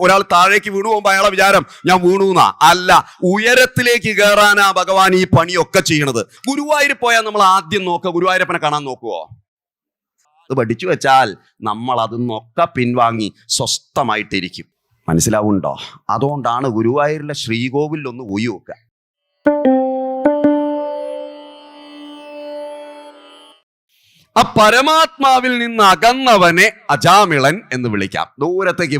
ഒരാൾ താഴേക്ക് വീണു പോകുമ്പോ അയാളെ വിചാരം ഞാൻ വീണുന്നാ. അല്ല, ഉയരത്തിലേക്ക് കയറാനാ ഭഗവാൻ ഈ പണിയൊക്കെ ചെയ്യണത്. ഗുരുവായൂർ പോയാൽ നമ്മൾ ആദ്യം നോക്കുക, ഗുരുവായൂരപ്പനെ കാണാൻ നോക്കുവോ? അത് പഠിച്ചു വെച്ചാൽ നമ്മൾ അതിന്നൊക്കെ പിൻവാങ്ങി സ്വസ്ഥമായിട്ടിരിക്കും. മനസ്സിലാവുണ്ടോ? അതുകൊണ്ടാണ് ഗുരുവായൂരിലെ ശ്രീകോവിലൊന്ന് പോയി നോക്കുക. ആ പരമാത്മാവിൽ നിന്ന് അകന്നവനെ അജാമിളൻ എന്ന് വിളിക്കാം. ദൂരത്തേക്ക്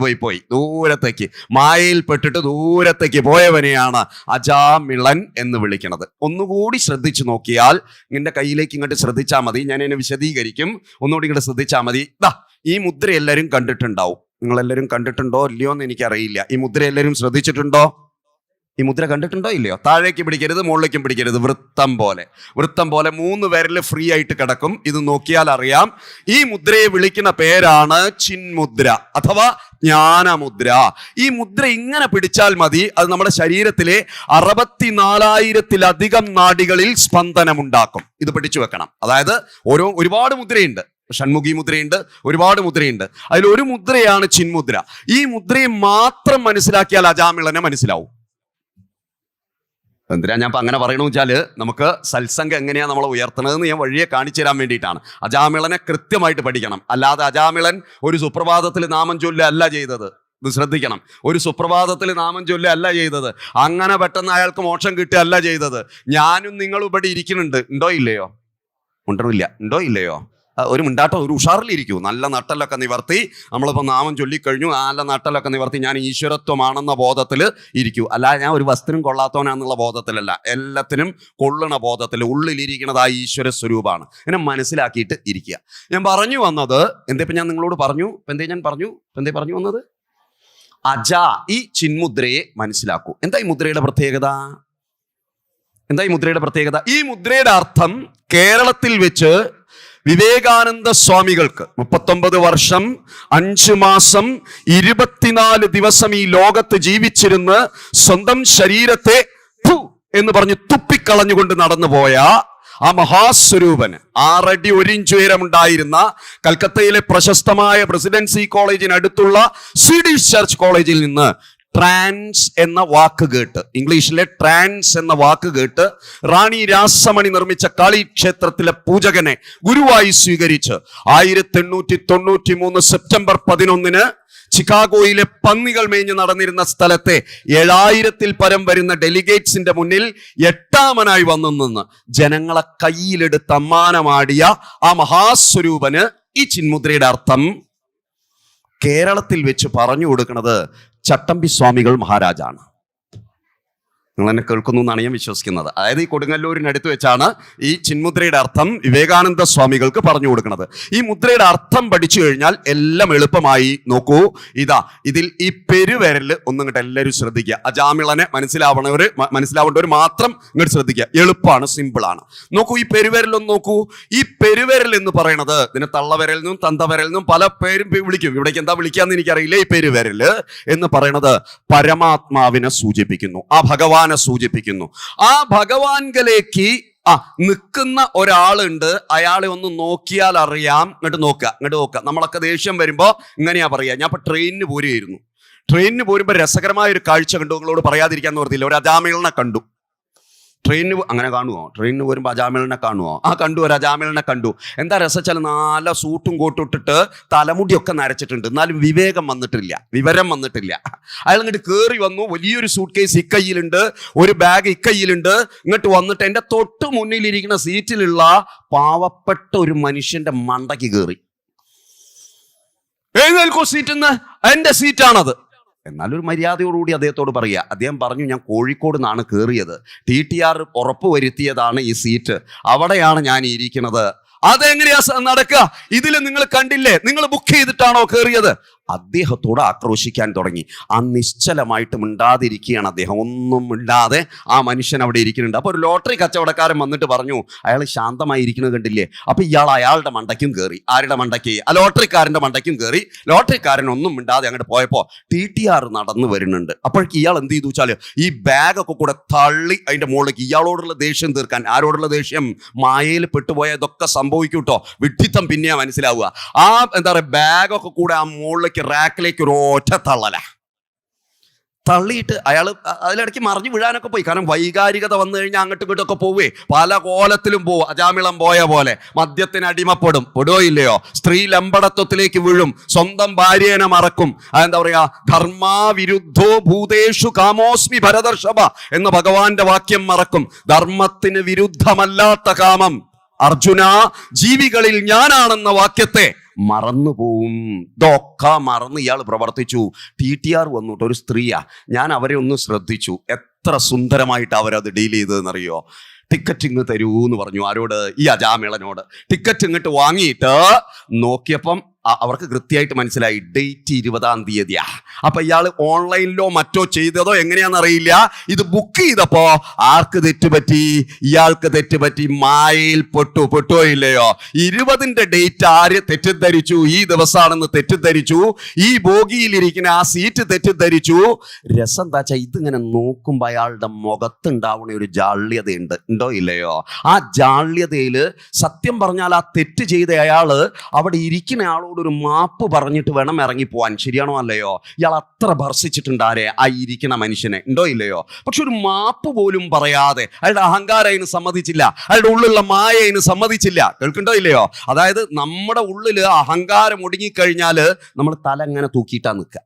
ദൂരത്തേക്ക് മായയിൽ പെട്ടിട്ട് ദൂരത്തേക്ക് പോയവനെയാണ് അജാമിളൻ എന്ന് വിളിക്കുന്നത്. ഒന്നുകൂടി ശ്രദ്ധിച്ചു നോക്കിയാൽ, നിന്റെ കയ്യിലേക്ക് ഇങ്ങോട്ട് ശ്രദ്ധിച്ചാൽ മതി, ഞാൻ എന്നെ വിശദീകരിക്കും. ഒന്നുകൂടി ഇങ്ങോട്ട് ശ്രദ്ധിച്ചാൽ മതി. ഈ മുദ്ര എല്ലാവരും കണ്ടിട്ടുണ്ടാവും. നിങ്ങളെല്ലാവരും കണ്ടിട്ടുണ്ടോ ഇല്ലയോ എന്ന് എനിക്കറിയില്ല. ഈ മുദ്ര എല്ലാവരും ശ്രദ്ധിച്ചിട്ടുണ്ടോ? ഈ മുദ്ര കണ്ടിട്ടുണ്ടോ ഇല്ലയോ? താഴേക്ക് പിടിക്കരുത്, മുകളിലേക്കും പിടിക്കരുത്. വൃത്തം പോലെ 3 വിരല് ഫ്രീ ആയിട്ട് കിടക്കും. ഇത് നോക്കിയാൽ അറിയാം. ഈ മുദ്രയെ വിളിക്കുന്ന പേരാണ് ചിന്മുദ്ര അഥവാ ജ്ഞാനമുദ്ര. ഈ മുദ്ര ഇങ്ങനെ പിടിച്ചാൽ മതി, അത് നമ്മുടെ ശരീരത്തിലെ 64,000-ലധികം നാഡികളിൽ സ്പന്ദനമുണ്ടാക്കും. ഇത് പിടിച്ചു വെക്കണം. അതായത് ഒരുപാട് മുദ്രയുണ്ട്. ഷൺമുഖി മുദ്രയുണ്ട്, ഒരുപാട് മുദ്രയുണ്ട്. അതിലൊരു മുദ്രയാണ് ചിന്മുദ്ര. ഈ മുദ്രയെ മാത്രം മനസ്സിലാക്കിയാൽ അജാമിളനെ മനസ്സിലാവും. എന്തിനാ ഞാൻ അങ്ങനെ പറയണമെന്ന് വെച്ചാൽ, നമുക്ക് സത്സംഗം എങ്ങനെയാണ് നമ്മളെ ഉയർത്തുന്നതെന്ന് ഞാൻ വഴിയെ കാണിച്ചു തരാൻ വേണ്ടിയിട്ടാണ്. അജാമിളനെ കൃത്യമായിട്ട് പഠിക്കണം. അല്ലാതെ അജാമിളൻ ഒരു സുപ്രഭാതത്തിൽ നാമം ചൊല്ലല്ല ചെയ്തത്. ഇത് ശ്രദ്ധിക്കണം. ഒരു സുപ്രഭാതത്തിൽ നാമം ചൊല്ലല്ല ചെയ്തത്. അങ്ങനെ പെട്ടെന്ന് അയാൾക്ക് മോക്ഷം കിട്ടുകയല്ല ചെയ്തത്. ഞാനും നിങ്ങളും ഇവിടെ ഇരിക്കുന്നുണ്ട്. ഉണ്ടോ ഇല്ലയോ? ഒരു മിണ്ടാട്ടോ, ഒരു ഉഷാറിലിരിക്കൂ. നല്ല നട്ടലൊക്കെ നിവർത്തി, നമ്മളിപ്പോൾ നാമം ചൊല്ലിക്കഴിഞ്ഞു, നല്ല നട്ടലൊക്കെ നിവർത്തി ഞാൻ ഈശ്വരത്വമാണെന്ന ബോധത്തിൽ ഇരിക്കൂ. അല്ല, ഞാൻ ഒരു വസ്തുവിനും കൊള്ളാത്തവനാന്നുള്ള ബോധത്തിലല്ല, എല്ലാത്തിനും കൊള്ളണ ബോധത്തിൽ ഉള്ളിലിരിക്കുന്നത് ആ ഈശ്വര സ്വരൂപമാണ്. എന്നെ മനസ്സിലാക്കിയിട്ട് ഇരിക്കുക. ഞാൻ പറഞ്ഞു വന്നത് ഇപ്പം ഞാൻ നിങ്ങളോട് പറഞ്ഞു. ഞാൻ പറഞ്ഞു വന്നത് ഈ ചിന്മുദ്രയെ മനസ്സിലാക്കൂ. എന്താ ഈ മുദ്രയുടെ പ്രത്യേകത? ഈ മുദ്രയുടെ അർത്ഥം കേരളത്തിൽ വെച്ച് വിവേകാനന്ദ സ്വാമികൾക്ക് 39 വർഷം 5 മാസം 24 ദിവസം ഈ ലോകത്ത് ജീവിച്ചിരുന്ന് സ്വന്തം ശരീരത്തെ എന്ന് പറഞ്ഞ് തുപ്പിക്കളഞ്ഞുകൊണ്ട് നടന്നുപോയ ആ മഹാസ്വരൂപന് 6 അടി 1 ഇഞ്ച് ഉയരമുണ്ടായിരുന്ന കൽക്കത്തയിലെ പ്രശസ്തമായ പ്രസിഡൻസി കോളേജിനടുത്തുള്ള സ്വീഡിഷ് ചർച്ച് കോളേജിൽ നിന്ന് ട്രാൻസ് എന്ന വാക്ക് കേട്ട്, ഇംഗ്ലീഷിലെ ട്രാൻസ് എന്ന വാക്ക് കേട്ട് റാണി രാസമണി നിർമ്മിച്ച കാളി ക്ഷേത്രത്തിലെ പൂജകനെ ഗുരുവായി സ്വീകരിച്ച് 1893 സെപ്റ്റംബർ 11 ചിക്കാഗോയിലെ പന്നികൾ മേഞ്ഞ് നടന്നിരുന്ന സ്ഥലത്തെ 7000-ൽ പരം വരുന്ന ഡെലിഗേറ്റ്സിന്റെ മുന്നിൽ 8ാമനായി വന്നു നിന്ന് ജനങ്ങളെ കയ്യിലെടുത്ത് അമ്മാനമാടിയ ആ മഹാസ്വരൂപന് ഈ ചിന്മുദ്രയുടെ അർത്ഥം കേരളത്തിൽ വെച്ച് പറഞ്ഞു കൊടുക്കുന്നത് ചട്ടമ്പി സ്വാമികൾ മഹാരാജാണ്. നിങ്ങൾ എന്നെ കേൾക്കുന്നു എന്നാണ് ഞാൻ വിശ്വസിക്കുന്നത്. അതായത് ഈ കൊടുങ്ങല്ലൂരിനടുത്ത് വെച്ചാണ് ഈ ചിന്മുദ്രയുടെ അർത്ഥം വിവേകാനന്ദ സ്വാമികൾക്ക് പറഞ്ഞു കൊടുക്കുന്നത്. ഈ മുദ്രയുടെ അർത്ഥം പഠിച്ചു കഴിഞ്ഞാൽ എല്ലാം എളുപ്പമായി. നോക്കൂ, ഇതിൽ ഈ പെരുവിരൽ ഒന്നിങ്ങോട്ട് എല്ലാവരും ശ്രദ്ധിക്കുക. അജാമിളനെ മനസ്സിലാവേണ്ടവർ മാത്രം ഇങ്ങോട്ട് ശ്രദ്ധിക്കുക. എളുപ്പമാണ്, സിമ്പിളാണ്. നോക്കൂ, ഈ പെരുവിരലൊന്ന് നോക്കൂ. ഈ പെരുവിരൽ എന്ന് പറയുന്നത്, ഇതിന് തള്ളവിരൽ നിന്നും തന്തവിരൽ നിന്നും പല പേരും വിളിക്കും. ഇവിടേക്ക് എന്താ വിളിക്കാന്ന് എനിക്കറിയില്ല. ഈ പെരുവിരൽ എന്ന് പറയുന്നത് പരമാത്മാവിനെ സൂചിപ്പിക്കുന്നു, ആ ഭഗവാൻ സൂചിപ്പിക്കുന്നു. ആ ഭഗവാൻകലേക്ക് നിൽക്കുന്ന ഒരാളുണ്ട്. അയാളെ ഒന്ന് നോക്കിയാൽ അറിയാം. ഇങ്ങോട്ട് നോക്കുക. നമ്മളൊക്കെ ദേഷ്യം വരുമ്പോ ഇങ്ങനെയാ പറയാ. ഞാൻ ഇപ്പൊ ട്രെയിനിന് പോരുമ്പോ രസകരമായ ഒരു കാഴ്ച കണ്ടു. നിങ്ങളോട് പറയാതിരിക്കാൻ ഓർത്തില്ല. ഒരു അജാമിളനെ കണ്ടു. അങ്ങനെ കാണുമോ? ട്രെയിനിന് വരുമ്പോൾ അജാമിളനെ കാണുമോ? കണ്ടു, ഒരു അജാമിളനെ കണ്ടു. എന്താ രസച്ചാൽ, നല്ല സൂട്ടും കോട്ടും ഇട്ടിട്ട് തലമുടിയൊക്കെ നരച്ചിട്ടുണ്ട്. എന്നാലും വിവരം വന്നിട്ടില്ല. അയാൾ ഇങ്ങോട്ട് കയറി വന്നു. വലിയൊരു സൂട്ട് കേസ് ഇക്കയ്യിലുണ്ട്, ഒരു ബാഗ് ഇക്കയ്യിലുണ്ട്. ഇങ്ങോട്ട് വന്നിട്ട് എൻ്റെ തൊട്ട് മുന്നിലിരിക്കുന്ന സീറ്റിലുള്ള പാവപ്പെട്ട ഒരു മനുഷ്യന്റെ മണ്ടയ്ക്ക് കയറി. എഴുന്നേൽക്കോ സീറ്റിന്ന്, എൻ്റെ സീറ്റാണത്. എന്നാലൊരു മര്യാദയോടുകൂടി അദ്ദേഹത്തോട് പറയുക. അദ്ദേഹം പറഞ്ഞു, ഞാൻ കോഴിക്കോട് നിന്നാണ് കയറിയത്, TTR ഉറപ്പുവരുത്തിയതാണ് ഈ സീറ്റ്, അവിടെയാണ് ഞാൻ ഇരിക്കുന്നത്. അതെങ്ങനെയാ നടക്കുക? ഇതിൽ നിങ്ങൾ കണ്ടില്ലേ? നിങ്ങൾ ബുക്ക് ചെയ്തിട്ടാണോ കയറിയത്? അദ്ദേഹത്തോട് ആക്രോശിക്കാൻ തുടങ്ങി. ആ നിശ്ചലമായിട്ട് മിണ്ടാതിരിക്കുകയാണ് അദ്ദേഹം. ഒന്നും മിണ്ടാതെ ആ മനുഷ്യൻ അവിടെ ഇരിക്കുന്നുണ്ട്. അപ്പോൾ ഒരു ലോട്ടറി കച്ചവടക്കാരൻ വന്നിട്ട് പറഞ്ഞു, അയാൾ ശാന്തമായി ഇരിക്കുന്നത് കണ്ടില്ലേ? അപ്പൊ ഇയാൾ അയാളുടെ മണ്ടയ്ക്കും കയറി. ആരുടെ മണ്ടയ്ക്ക്? ആ ലോട്ടറിക്കാരന്റെ മണ്ടയ്ക്കും കയറി. ലോട്ടറിക്കാരൻ ഒന്നും മിണ്ടാതെ അങ്ങോട്ട് പോയപ്പോ TTR നടന്നു വരുന്നുണ്ട്. അപ്പോഴേക്ക് ഇയാൾ എന്ത് ചെയ്തു വെച്ചാൽ ഈ ബാഗൊക്കെ കൂടെ തള്ളി അതിന്റെ മുകളിലേക്ക് ഇയാളോടുള്ള ദേഷ്യം തീർക്കാൻ. ആരോടുള്ള ദേഷ്യം? മായയിൽ പെട്ടുപോയ ഇതൊക്കെ സംഭവിക്കൂട്ടോ, വിഡ്ഢിത്തം പിന്നെയാ മനസ്സിലാവുക. ആ എന്താ പറയുക, ബാഗൊക്കെ കൂടെ ആ മുകളിലേക്ക് റാക്കിലേക്ക് ഒരു ഒറ്റ തള്ളല. തള്ളിയിട്ട് അയാൾ അതിലിടയ്ക്ക് മറിഞ്ഞു വീഴാനൊക്കെ പോയി. കാരണം വൈകാരികത വന്നു കഴിഞ്ഞാൽ അങ്ങോട്ടും ഇങ്ങോട്ടൊക്കെ പോവേ, പല കോലത്തിലും പോവും. അജാമിളം പോയ പോലെ മദ്യത്തിന് അടിമപ്പെടും, പെടുകയോ ഇല്ലയോ? സ്ത്രീ ലംബടത്വത്തിലേക്ക് വീഴും, സ്വന്തം ഭാര്യേനെ മറക്കും. അതെന്താ പറയാ, ധർമാവിരുദ്ധോ ഭൂതേഷു കാമോസ്മി ഭരതർഷഭ എന്ന ഭഗവാന്റെ വാക്യം മറക്കും. ധർമ്മത്തിന് വിരുദ്ധമല്ലാത്ത കാമം, അർജുന ജീവികളിൽ ഞാനാണെന്ന വാക്യത്തെ മറന്നുപോവും. ഇതൊക്കെ മറന്ന് ഇയാൾ പ്രവർത്തിച്ചു. TTR വന്നിട്ട് ഒരു സ്ത്രീയാ, ഞാൻ അവരെ ഒന്ന് ശ്രദ്ധിച്ചു. എത്ര സുന്ദരമായിട്ട് അവരത് ഡീൽ ചെയ്തതെന്നറിയോ? ടിക്കറ്റ് ഇങ്ങ് തരൂ എന്ന് പറഞ്ഞു. ആരോട്? ഈ അജാമിളനോട്. ടിക്കറ്റ് ഇങ്ങോട്ട് വാങ്ങിയിട്ട് നോക്കിയപ്പം അവർക്ക് കൃത്യമായിട്ട് മനസ്സിലായി ഡേറ്റ് 20-ാം തീയതിയാ. അപ്പൊ ഇയാൾ ഓൺലൈനിലോ മറ്റോ ചെയ്തതോ എങ്ങനെയാണെന്നറിയില്ല. ഇത് ബുക്ക് ചെയ്തപ്പോ ആർക്ക് തെറ്റുപറ്റി? ഇയാൾക്ക് തെറ്റുപറ്റി. മായയിൽ പെട്ടോ ഇല്ലയോ? 20ന്റെ ഡേറ്റ് ആര് തെറ്റിദ്ധരിച്ചു? ഈ ദിവസമാണെന്ന് തെറ്റിദ്ധരിച്ചു. ഈ ബോഗിയിലിരിക്കുന്ന ആ സീറ്റ് തെറ്റിദ്ധരിച്ചു. രസം എന്താ വെച്ചാൽ ഇതിങ്ങനെ നോക്കുമ്പോ അയാളുടെ മുഖത്തുണ്ടാവുന്ന ഒരു ജാള്യതയുണ്ട്, ഉണ്ടോ ഇല്ലയോ? ആ ജാള്യതയില് സത്യം പറഞ്ഞാൽ ആ തെറ്റ് ചെയ്ത അയാള് അവിടെ ഇരിക്കുന്ന ആളോട് ഒരു മാപ്പ് പറഞ്ഞിട്ട് വേണം ഇറങ്ങിപ്പോവാൻ. ശരിയാണോ അല്ലയോ? ഇയാൾ അത്ര ഭർഷിച്ചിട്ടുണ്ട് ആരെ? ആ ഇരിക്കുന്ന മനുഷ്യനെ, ഉണ്ടോ ഇല്ലയോ? പക്ഷെ ഒരു മാപ്പ് പോലും പറയാതെ അയാളുടെ അഹങ്കാരം അതിന് സമ്മതിച്ചില്ല, അയാളുടെ ഉള്ളിലുള്ള മായ അതിന് സമ്മതിച്ചില്ല. കേൾക്കുന്നുണ്ടോ ഇല്ലയോ? അതായത് നമ്മുടെ ഉള്ളില് അഹങ്കാരം ഒടുങ്ങിക്കഴിഞ്ഞാല് നമ്മൾ തല ഇങ്ങനെ തൂക്കിയിട്ടാ നിൽക്കുക.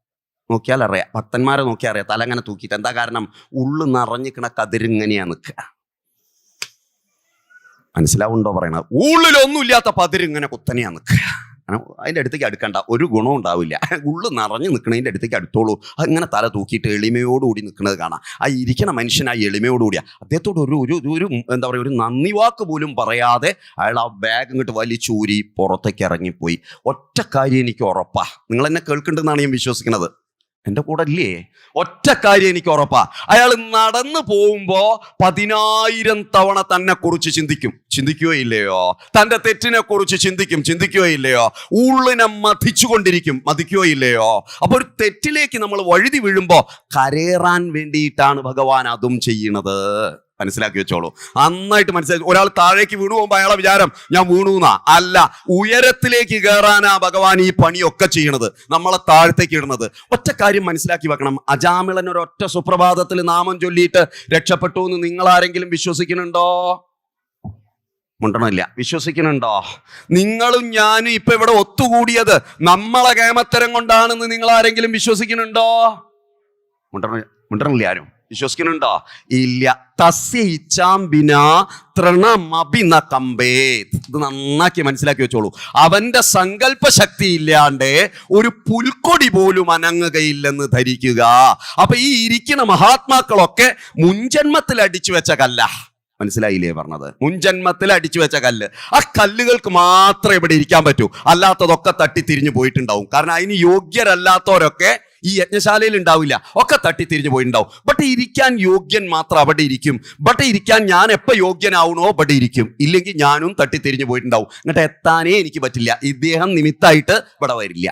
നോക്കിയാൽ അറിയാം, ഭക്തന്മാരെ നോക്കിയാൽ അറിയാം, തല ഇങ്ങനെ തൂക്കിയിട്ട്. എന്താ കാരണം? ഉള്ളു നിറഞ്ഞിക്കണ കതിരിങ്ങനെയാ നിൽക്കുക. മനസ്സിലാവുണ്ടോ പറയണത്? ഉള്ളിലൊന്നുമില്ലാത്ത പതിരിങ്ങനെ കുത്തനെയാ നിൽക്കുക. അതിൻ്റെ അടുത്തേക്ക് അടുക്കണ്ട, ഒരു ഗുണവും ഉണ്ടാവില്ല. ഉള്ളു നിറഞ്ഞു നിൽക്കണതിൻ്റെ അടുത്തേക്ക് അടുത്തോളൂ. അതിങ്ങനെ തല തൂക്കിയിട്ട് എളിമയോടുകൂടി നിൽക്കുന്നത് കാണാം. ആ ഇരിക്കണ മനുഷ്യൻ ആ എളിമയോടുകൂടിയാ. അദ്ദേഹത്തോട് ഒരു എന്താ പറയുക, ഒരു നന്ദി വാക്ക് പോലും പറയാതെ അയാൾ ആ ബാഗ് ഇങ്ങോട്ട് വലിച്ചൂരി പുറത്തേക്ക് ഇറങ്ങിപ്പോയി. ഒറ്റ കാര്യം എനിക്ക് ഉറപ്പാ, നിങ്ങൾ എന്നെ കേൾക്കുന്നുണ്ടെന്നാണ് ഞാൻ വിശ്വസിക്കുന്നത്. എൻ്റെ കൂടെ ഇല്ലേ? ഒറ്റ കാര്യം എനിക്ക് ഉറപ്പാ, അയാൾ നടന്നു പോകുമ്പോ 10,000 തവണ തന്നെ കുറിച്ച് ചിന്തിക്കുകയോ ഇല്ലയോ? തൻ്റെ തെറ്റിനെ കുറിച്ച് ചിന്തിക്കുകയോ ഇല്ലയോ? ഉള്ളിനെ മതിക്കുകയോ ഇല്ലയോ? അപ്പൊ ഒരു തെറ്റിലേക്ക് നമ്മൾ വഴുതി വീഴുമ്പോ കരേറാൻ വേണ്ടിയിട്ടാണ് ഭഗവാൻ അതും ചെയ്യണത്. മനസ്സിലാക്കി വെച്ചോളൂ, നന്നായിട്ട് മനസ്സിലാക്കി. ഒരാൾ താഴേക്ക് വീണു പോകുമ്പോ അയാളെ വിചാരം ഞാൻ വീണുന്നാ. അല്ല, ഉയരത്തിലേക്ക് കയറാനാ ഭഗവാൻ ഈ പണിയൊക്കെ ചെയ്യണത്, നമ്മളെ താഴത്തേക്ക് ഇടുന്നത്. ഒറ്റ കാര്യം മനസ്സിലാക്കി വെക്കണം, അജാമിളൻ ഒരൊറ്റ സുപ്രഭാതത്തിൽ നാമം ചൊല്ലിയിട്ട് രക്ഷപ്പെട്ടു എന്ന് നിങ്ങൾ ആരെങ്കിലും വിശ്വസിക്കുന്നുണ്ടോ? മുണ്ടണില്ല. വിശ്വസിക്കുന്നുണ്ടോ? നിങ്ങളും ഞാനും ഇപ്പൊ ഇവിടെ ഒത്തുകൂടിയത് നമ്മളെ കേമത്തരം കൊണ്ടാണെന്ന് നിങ്ങൾ ആരെങ്കിലും വിശ്വസിക്കുന്നുണ്ടോ? മുണ്ടണില്ല. ആരും വിശ്വസിക്കുന്നുണ്ടോ? ഇല്ല. തസ്യ ഇച്ഛാംബിന തൃണമഭിന കമ്പേത്. ഇത് നന്നാക്കി മനസ്സിലാക്കി വെച്ചോളൂ. അവന്റെ സങ്കല്പ ശക്തി ഇല്ലാണ്ട് ഒരു പുൽക്കൊടി പോലും അനങ്ങുകയില്ലെന്ന് ധരിക്കുക. അപ്പൊ ഈ ഇരിക്കുന്ന മഹാത്മാക്കളൊക്കെ മുൻജന്മത്തിൽ അടിച്ചു വെച്ച കല്ല. മനസ്സിലായില്ലേ പറഞ്ഞത്? മുൻജന്മത്തിൽ അടിച്ചു വെച്ച കല്ല്. ആ കല്ലുകൾക്ക് മാത്രമേ ഇവിടെ ഇരിക്കാൻ പറ്റൂ, അല്ലാത്തതൊക്കെ തട്ടിത്തിരിഞ്ഞു പോയിട്ടുണ്ടാവും. കാരണം അതിന് യോഗ്യരല്ലാത്തവരൊക്കെ ഈ യജ്ഞശാലയിൽ ഉണ്ടാവില്ല, ഒക്കെ തട്ടിത്തിരിഞ്ഞു പോയിട്ടുണ്ടാവും. ബട്ട് ഇരിക്കാൻ യോഗ്യൻ മാത്രം അവിടെ ഇരിക്കും. ബട്ട് ഇരിക്കാൻ ഞാൻ എപ്പോൾ യോഗ്യനാവണോ ബട്ട് ഇരിക്കും. ഇല്ലെങ്കിൽ ഞാനും തട്ടിത്തിരിഞ്ഞു പോയിട്ടുണ്ടാവും. എന്നിട്ട് എത്താനേ എനിക്ക് പറ്റില്ല. ഇദ്ദേഹം നിമിത്തമായിട്ട് ഇവിടെ വരില്ല.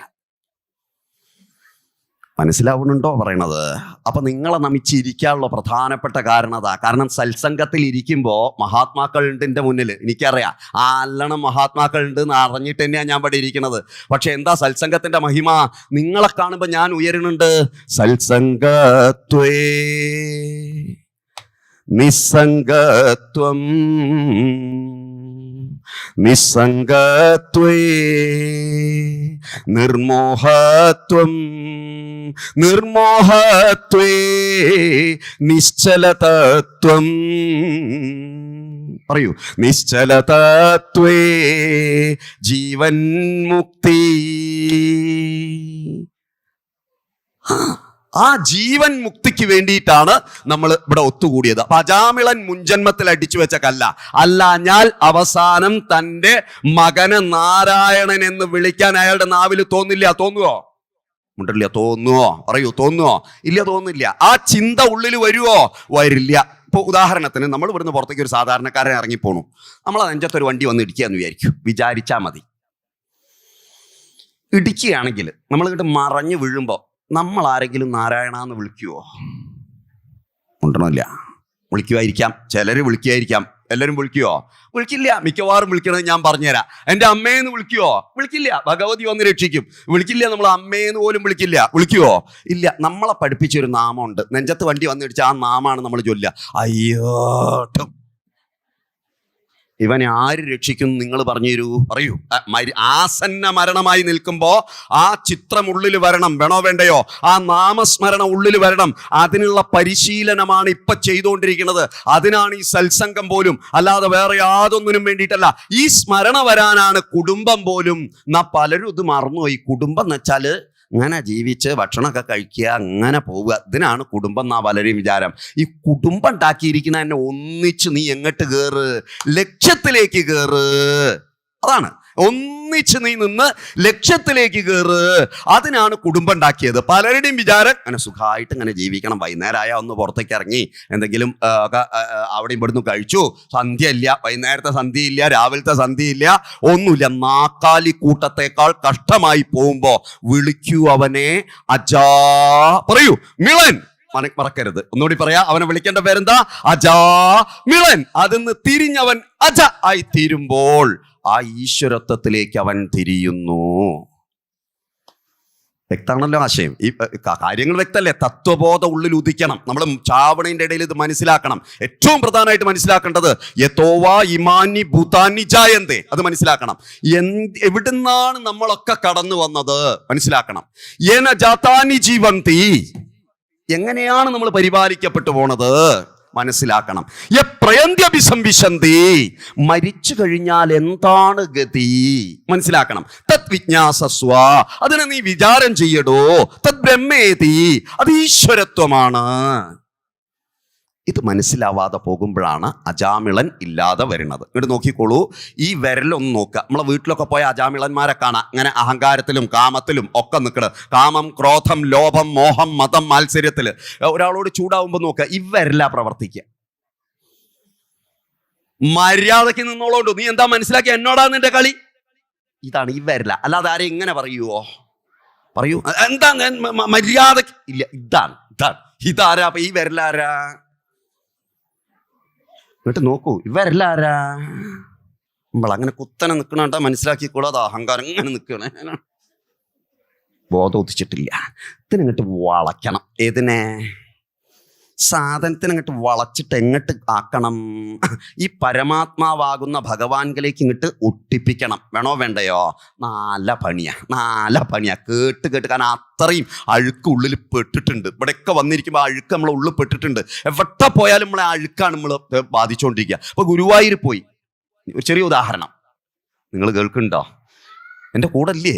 മനസ്സിലാവുന്നുണ്ടോ പറയണത്? അപ്പൊ നിങ്ങളെ നമിച്ചിരിക്കാനുള്ള പ്രധാനപ്പെട്ട കാരണം അതാ. കാരണം സത്സംഗത്തിൽ ഇരിക്കുമ്പോ മഹാത്മാക്കളുണ്ട് എൻ്റെ മുന്നിൽ, എനിക്കറിയാം. ആ അല്ലണം മഹാത്മാക്കൾ ഉണ്ട് എന്ന് അറിഞ്ഞിട്ട് തന്നെയാണ് ഞാൻ ഇവിടെ ഇരിക്കുന്നത്. പക്ഷെ എന്താ സത്സംഗത്തിന്റെ മഹിമ? നിങ്ങളെ കാണുമ്പോ ഞാൻ ഉയരുന്നുണ്ട്. സത്സംഗത്വേ നിസ്സംഗത്വം നിസ്സംഗത്വേ നിർമോഹത്വം നിർമോഹത്വേ നിശ്ചലതത്വം. പറയൂ. നിശ്ചലതത്വേ ജീവൻ മുക്തി. ആ ജീവൻ മുക്തിക്ക് വേണ്ടിയിട്ടാണ് നമ്മൾ ഇവിടെ ഒത്തുകൂടിയത്. അപ്പൊ അജാമിളൻ മുൻജന്മത്തിൽ അടിച്ചു വെച്ച കല്ല. അല്ലാഞ്ഞാൽ അവസാനം തൻ്റെ മകനെ നാരായണൻ എന്ന് വിളിക്കാൻ അയാളുടെ നാവിൽ തോന്നില്ല. തോന്നുവോ? ഉണ്ടല്ല. തോന്നുവോ? പറയൂ. തോന്നുവോ? ഇല്ല, തോന്നില്ല. ആ ചിന്ത ഉള്ളിൽ വരുവോ? വരില്ല. ഇപ്പോൾ ഉദാഹരണത്തിന് നമ്മൾ ഇവിടുന്ന് പുറത്തേക്ക് ഒരു സാധാരണക്കാരൻ ഇറങ്ങിപ്പോണു. നമ്മളെ നെഞ്ചത്തൊരു വണ്ടി വന്ന് ഇടിക്കുകയെന്ന് വിചാരിച്ചാൽ മതി. ഇടിക്കുകയാണെങ്കിൽ നമ്മൾ ഇങ്ങോട്ട് മറഞ്ഞു വീഴുമ്പോൾ നമ്മൾ ആരെങ്കിലും നാരായണ എന്ന് വിളിക്കുവോ? ഉണ്ടണില്ല. വിളിക്കുമായിരിക്കാം, ചിലർ വിളിക്കുമായിരിക്കാം. എല്ലാവരും വിളിക്കുവോ? വിളിക്കില്ല. മിക്കവാറും വിളിക്കണത് ഞാൻ പറഞ്ഞുതരാം. എൻ്റെ അമ്മേന്ന് വിളിക്കുവോ? വിളിക്കില്ല. ഭഗവതി വന്ന് രക്ഷിക്കും. വിളിക്കില്ല. നമ്മൾ അമ്മേന്ന് പോലും വിളിക്കില്ല. വിളിക്കുവോ? ഇല്ല. നമ്മളെ പഠിപ്പിച്ചൊരു നാമമുണ്ട്. നെഞ്ചത്ത് വണ്ടി വന്നിടിച്ച ആ നാമാണ് നമ്മൾ ചൊല്ലുക. അയ്യോട്ടും. ഇവനെ ആര് രക്ഷിക്കും? നിങ്ങൾ പറഞ്ഞു തരൂ. പറയൂ. ആസന്ന മരണമായി നിൽക്കുമ്പോ ആ ചിത്രം ഉള്ളിൽ വരണം. വേണോ വേണ്ടയോ? ആ നാമസ്മരണ ഉള്ളിൽ വരണം. അതിനുള്ള പരിശീലനമാണ് ഇപ്പൊ ചെയ്തുകൊണ്ടിരിക്കുന്നത്. അതിനാണ് ഈ സത്സംഗം പോലും. അല്ലാതെ വേറെ യാതൊന്നിനും വേണ്ടിയിട്ടല്ല. ഈ സ്മരണ വരാനാണ് കുടുംബം പോലും. പലരും ഇത് മറന്നുപോയി. കുടുംബം എന്ന് വെച്ചാല് അങ്ങനെ ജീവിച്ച് ഭക്ഷണമൊക്കെ കഴിക്കുക, അങ്ങനെ പോവുക. ഇതിനാണ് കുടുംബം എന്നാ പലരും വിചാരം. ഈ കുടുംബം ഉണ്ടാക്കിയിരിക്കുന്ന എന്നെ ഒന്നിച്ച് നീ എങ്ങോട്ട് കയറ്? ലക്ഷ്യത്തിലേക്ക് കയറ്. അതാണ്. ഒന്നിച്ച് നീ നിന്ന് ലക്ഷ്യത്തിലേക്ക് കയറ്. അതിനാണ് കുടുംബം ഉണ്ടാക്കിയത്. പലരുടെയും വിചാരം അങ്ങനെ സുഖമായിട്ട് ഇങ്ങനെ ജീവിക്കണം. വൈകുന്നേരമായ ഒന്ന് പുറത്തേക്ക് ഇറങ്ങി എന്തെങ്കിലും അവിടെ ഇവിടുന്ന് കഴിച്ചു. സന്ധ്യ ഇല്ല, വൈകുന്നേരത്തെ സന്ധ്യ ഇല്ല, രാവിലത്തെ സന്ധ്യ ഇല്ല, ഒന്നുമില്ല. നാക്കാലി കൂട്ടത്തെക്കാൾ കഷ്ടമായി പോകുമ്പോ വിളിക്കൂ അവനെ അജാ. പറയൂ, മിളൻ. മറക്കരുത്. ഒന്നുകൂടി പറയാ. അവനെ വിളിക്കേണ്ട പേരെന്താ? അജാ മിളൻ. അതിന്ന് തിരിഞ്ഞവൻ അജ ആയി തീരുമ്പോൾ ആ ഈശ്വരത്വത്തിലേക്ക് അവൻ തിരിയുന്നു. വ്യക്തമാണല്ലോ ആശയം? ഈ കാര്യങ്ങൾ വ്യക്തമല്ലേ? തത്വബോധം ഉള്ളിൽ ഉദിക്കണം. നമ്മൾ ചാവണയുടെ ഇടയിൽ ഇത് മനസ്സിലാക്കണം. ഏറ്റവും പ്രധാനമായിട്ട് മനസ്സിലാക്കേണ്ടത് യതോവാ ഇമാനി ഭൂതാനി ജായന്തേ. അത് മനസ്സിലാക്കണം. എവിടുന്നാണ് നമ്മളൊക്കെ കടന്നു വന്നത് മനസ്സിലാക്കണം. യേന ജാതാനി ജീവന്തി. എങ്ങനെയാണ് നമ്മൾ പരിപാലിക്കപ്പെട്ടു പോണത് മനസ്സിലാക്കണം. പ്രയന്ത്യഭിസംവിശന്തി. മരിച്ചു കഴിഞ്ഞാൽ എന്താണ് ഗതി മനസ്സിലാക്കണം. തത് വിജ്ഞാസസ്വ. അതിനെ നീ വിചാരം ചെയ്യടോ. തത് ബ്രഹ്മേതി. അത് ഈശ്വരത്വമാണ്. ഇത് മനസ്സിലാവാതെ പോകുമ്പോഴാണ് അജാമിളൻ ഇല്ലാതെ വരുന്നത്. ഇങ്ങോട്ട് നോക്കിക്കോളൂ. ഈ വിരലൊന്ന് നോക്കുക. നമ്മളെ വീട്ടിലൊക്കെ പോയ അജാമിളന്മാരെ കാണാം. അങ്ങനെ അഹങ്കാരത്തിലും കാമത്തിലും ഒക്കെ നിൽക്കണം. കാമം, ക്രോധം, ലോഭം, മോഹം, മതം, മാത്സര്യത്തിൽ ഒരാളോട് ചൂടാവുമ്പോൾ നോക്കുക. ഈ വിരലാ പ്രവർത്തിക്കുക. മര്യാദയ്ക്ക് നിന്നോളോണ്ടു. നീ എന്താ മനസ്സിലാക്കി? എന്നോടാ നിന്റെ കളി. ഇതാണ് ഈ വിരല. അല്ലാതെ ആരെ ഇങ്ങനെ പറയുവോ? പറയൂ. എന്താ മര്യാദക്ക് ഇല്ല. ഇതാണ് ഇതാരാ? അപ്പൊ ഈ വിരലാരാ? എന്നിട്ട് നോക്കൂ. ഇവരെല്ലാരാ? നമ്മൾ അങ്ങനെ കുത്തനെ നിൽക്കണ മനസ്സിലാക്കിക്കോളൂ. അത് അഹങ്കാരം ഇങ്ങനെ നിൽക്കണേ. ബോധം ഉദിച്ചിട്ടില്ല. ഇതിനങ്ങോട്ട് വളയ്ക്കണം. ഏതിനെ? സാധനത്തിനങ്ങോട്ട് വളച്ചിട്ട് എങ്ങോട്ട് ആക്കണം? ഈ പരമാത്മാവാകുന്ന ഭഗവാൻകിലേക്ക് ഇങ്ങോട്ട് ഒട്ടിപ്പിക്കണം. വേണോ വേണ്ടയോ? നല്ല പണിയാ. കേട്ട് കാരണം അത്രയും അഴുക്ക് ഉള്ളിൽ പെട്ടിട്ടുണ്ട്. ഇവിടെയൊക്കെ വന്നിരിക്കുമ്പോൾ അഴുക്ക് നമ്മളെ ഉള്ളിൽ പെട്ടിട്ടുണ്ട്. എവിടെ പോയാലും നമ്മളെ അഴുക്കാണ് നമ്മൾ ബാധിച്ചുകൊണ്ടിരിക്കുക. അപ്പൊ ഗുരുവായൂർ പോയി. ഒരു ചെറിയ ഉദാഹരണം നിങ്ങൾ കേൾക്കുന്നുണ്ടോ? എൻ്റെ കൂടെ അല്ലേ?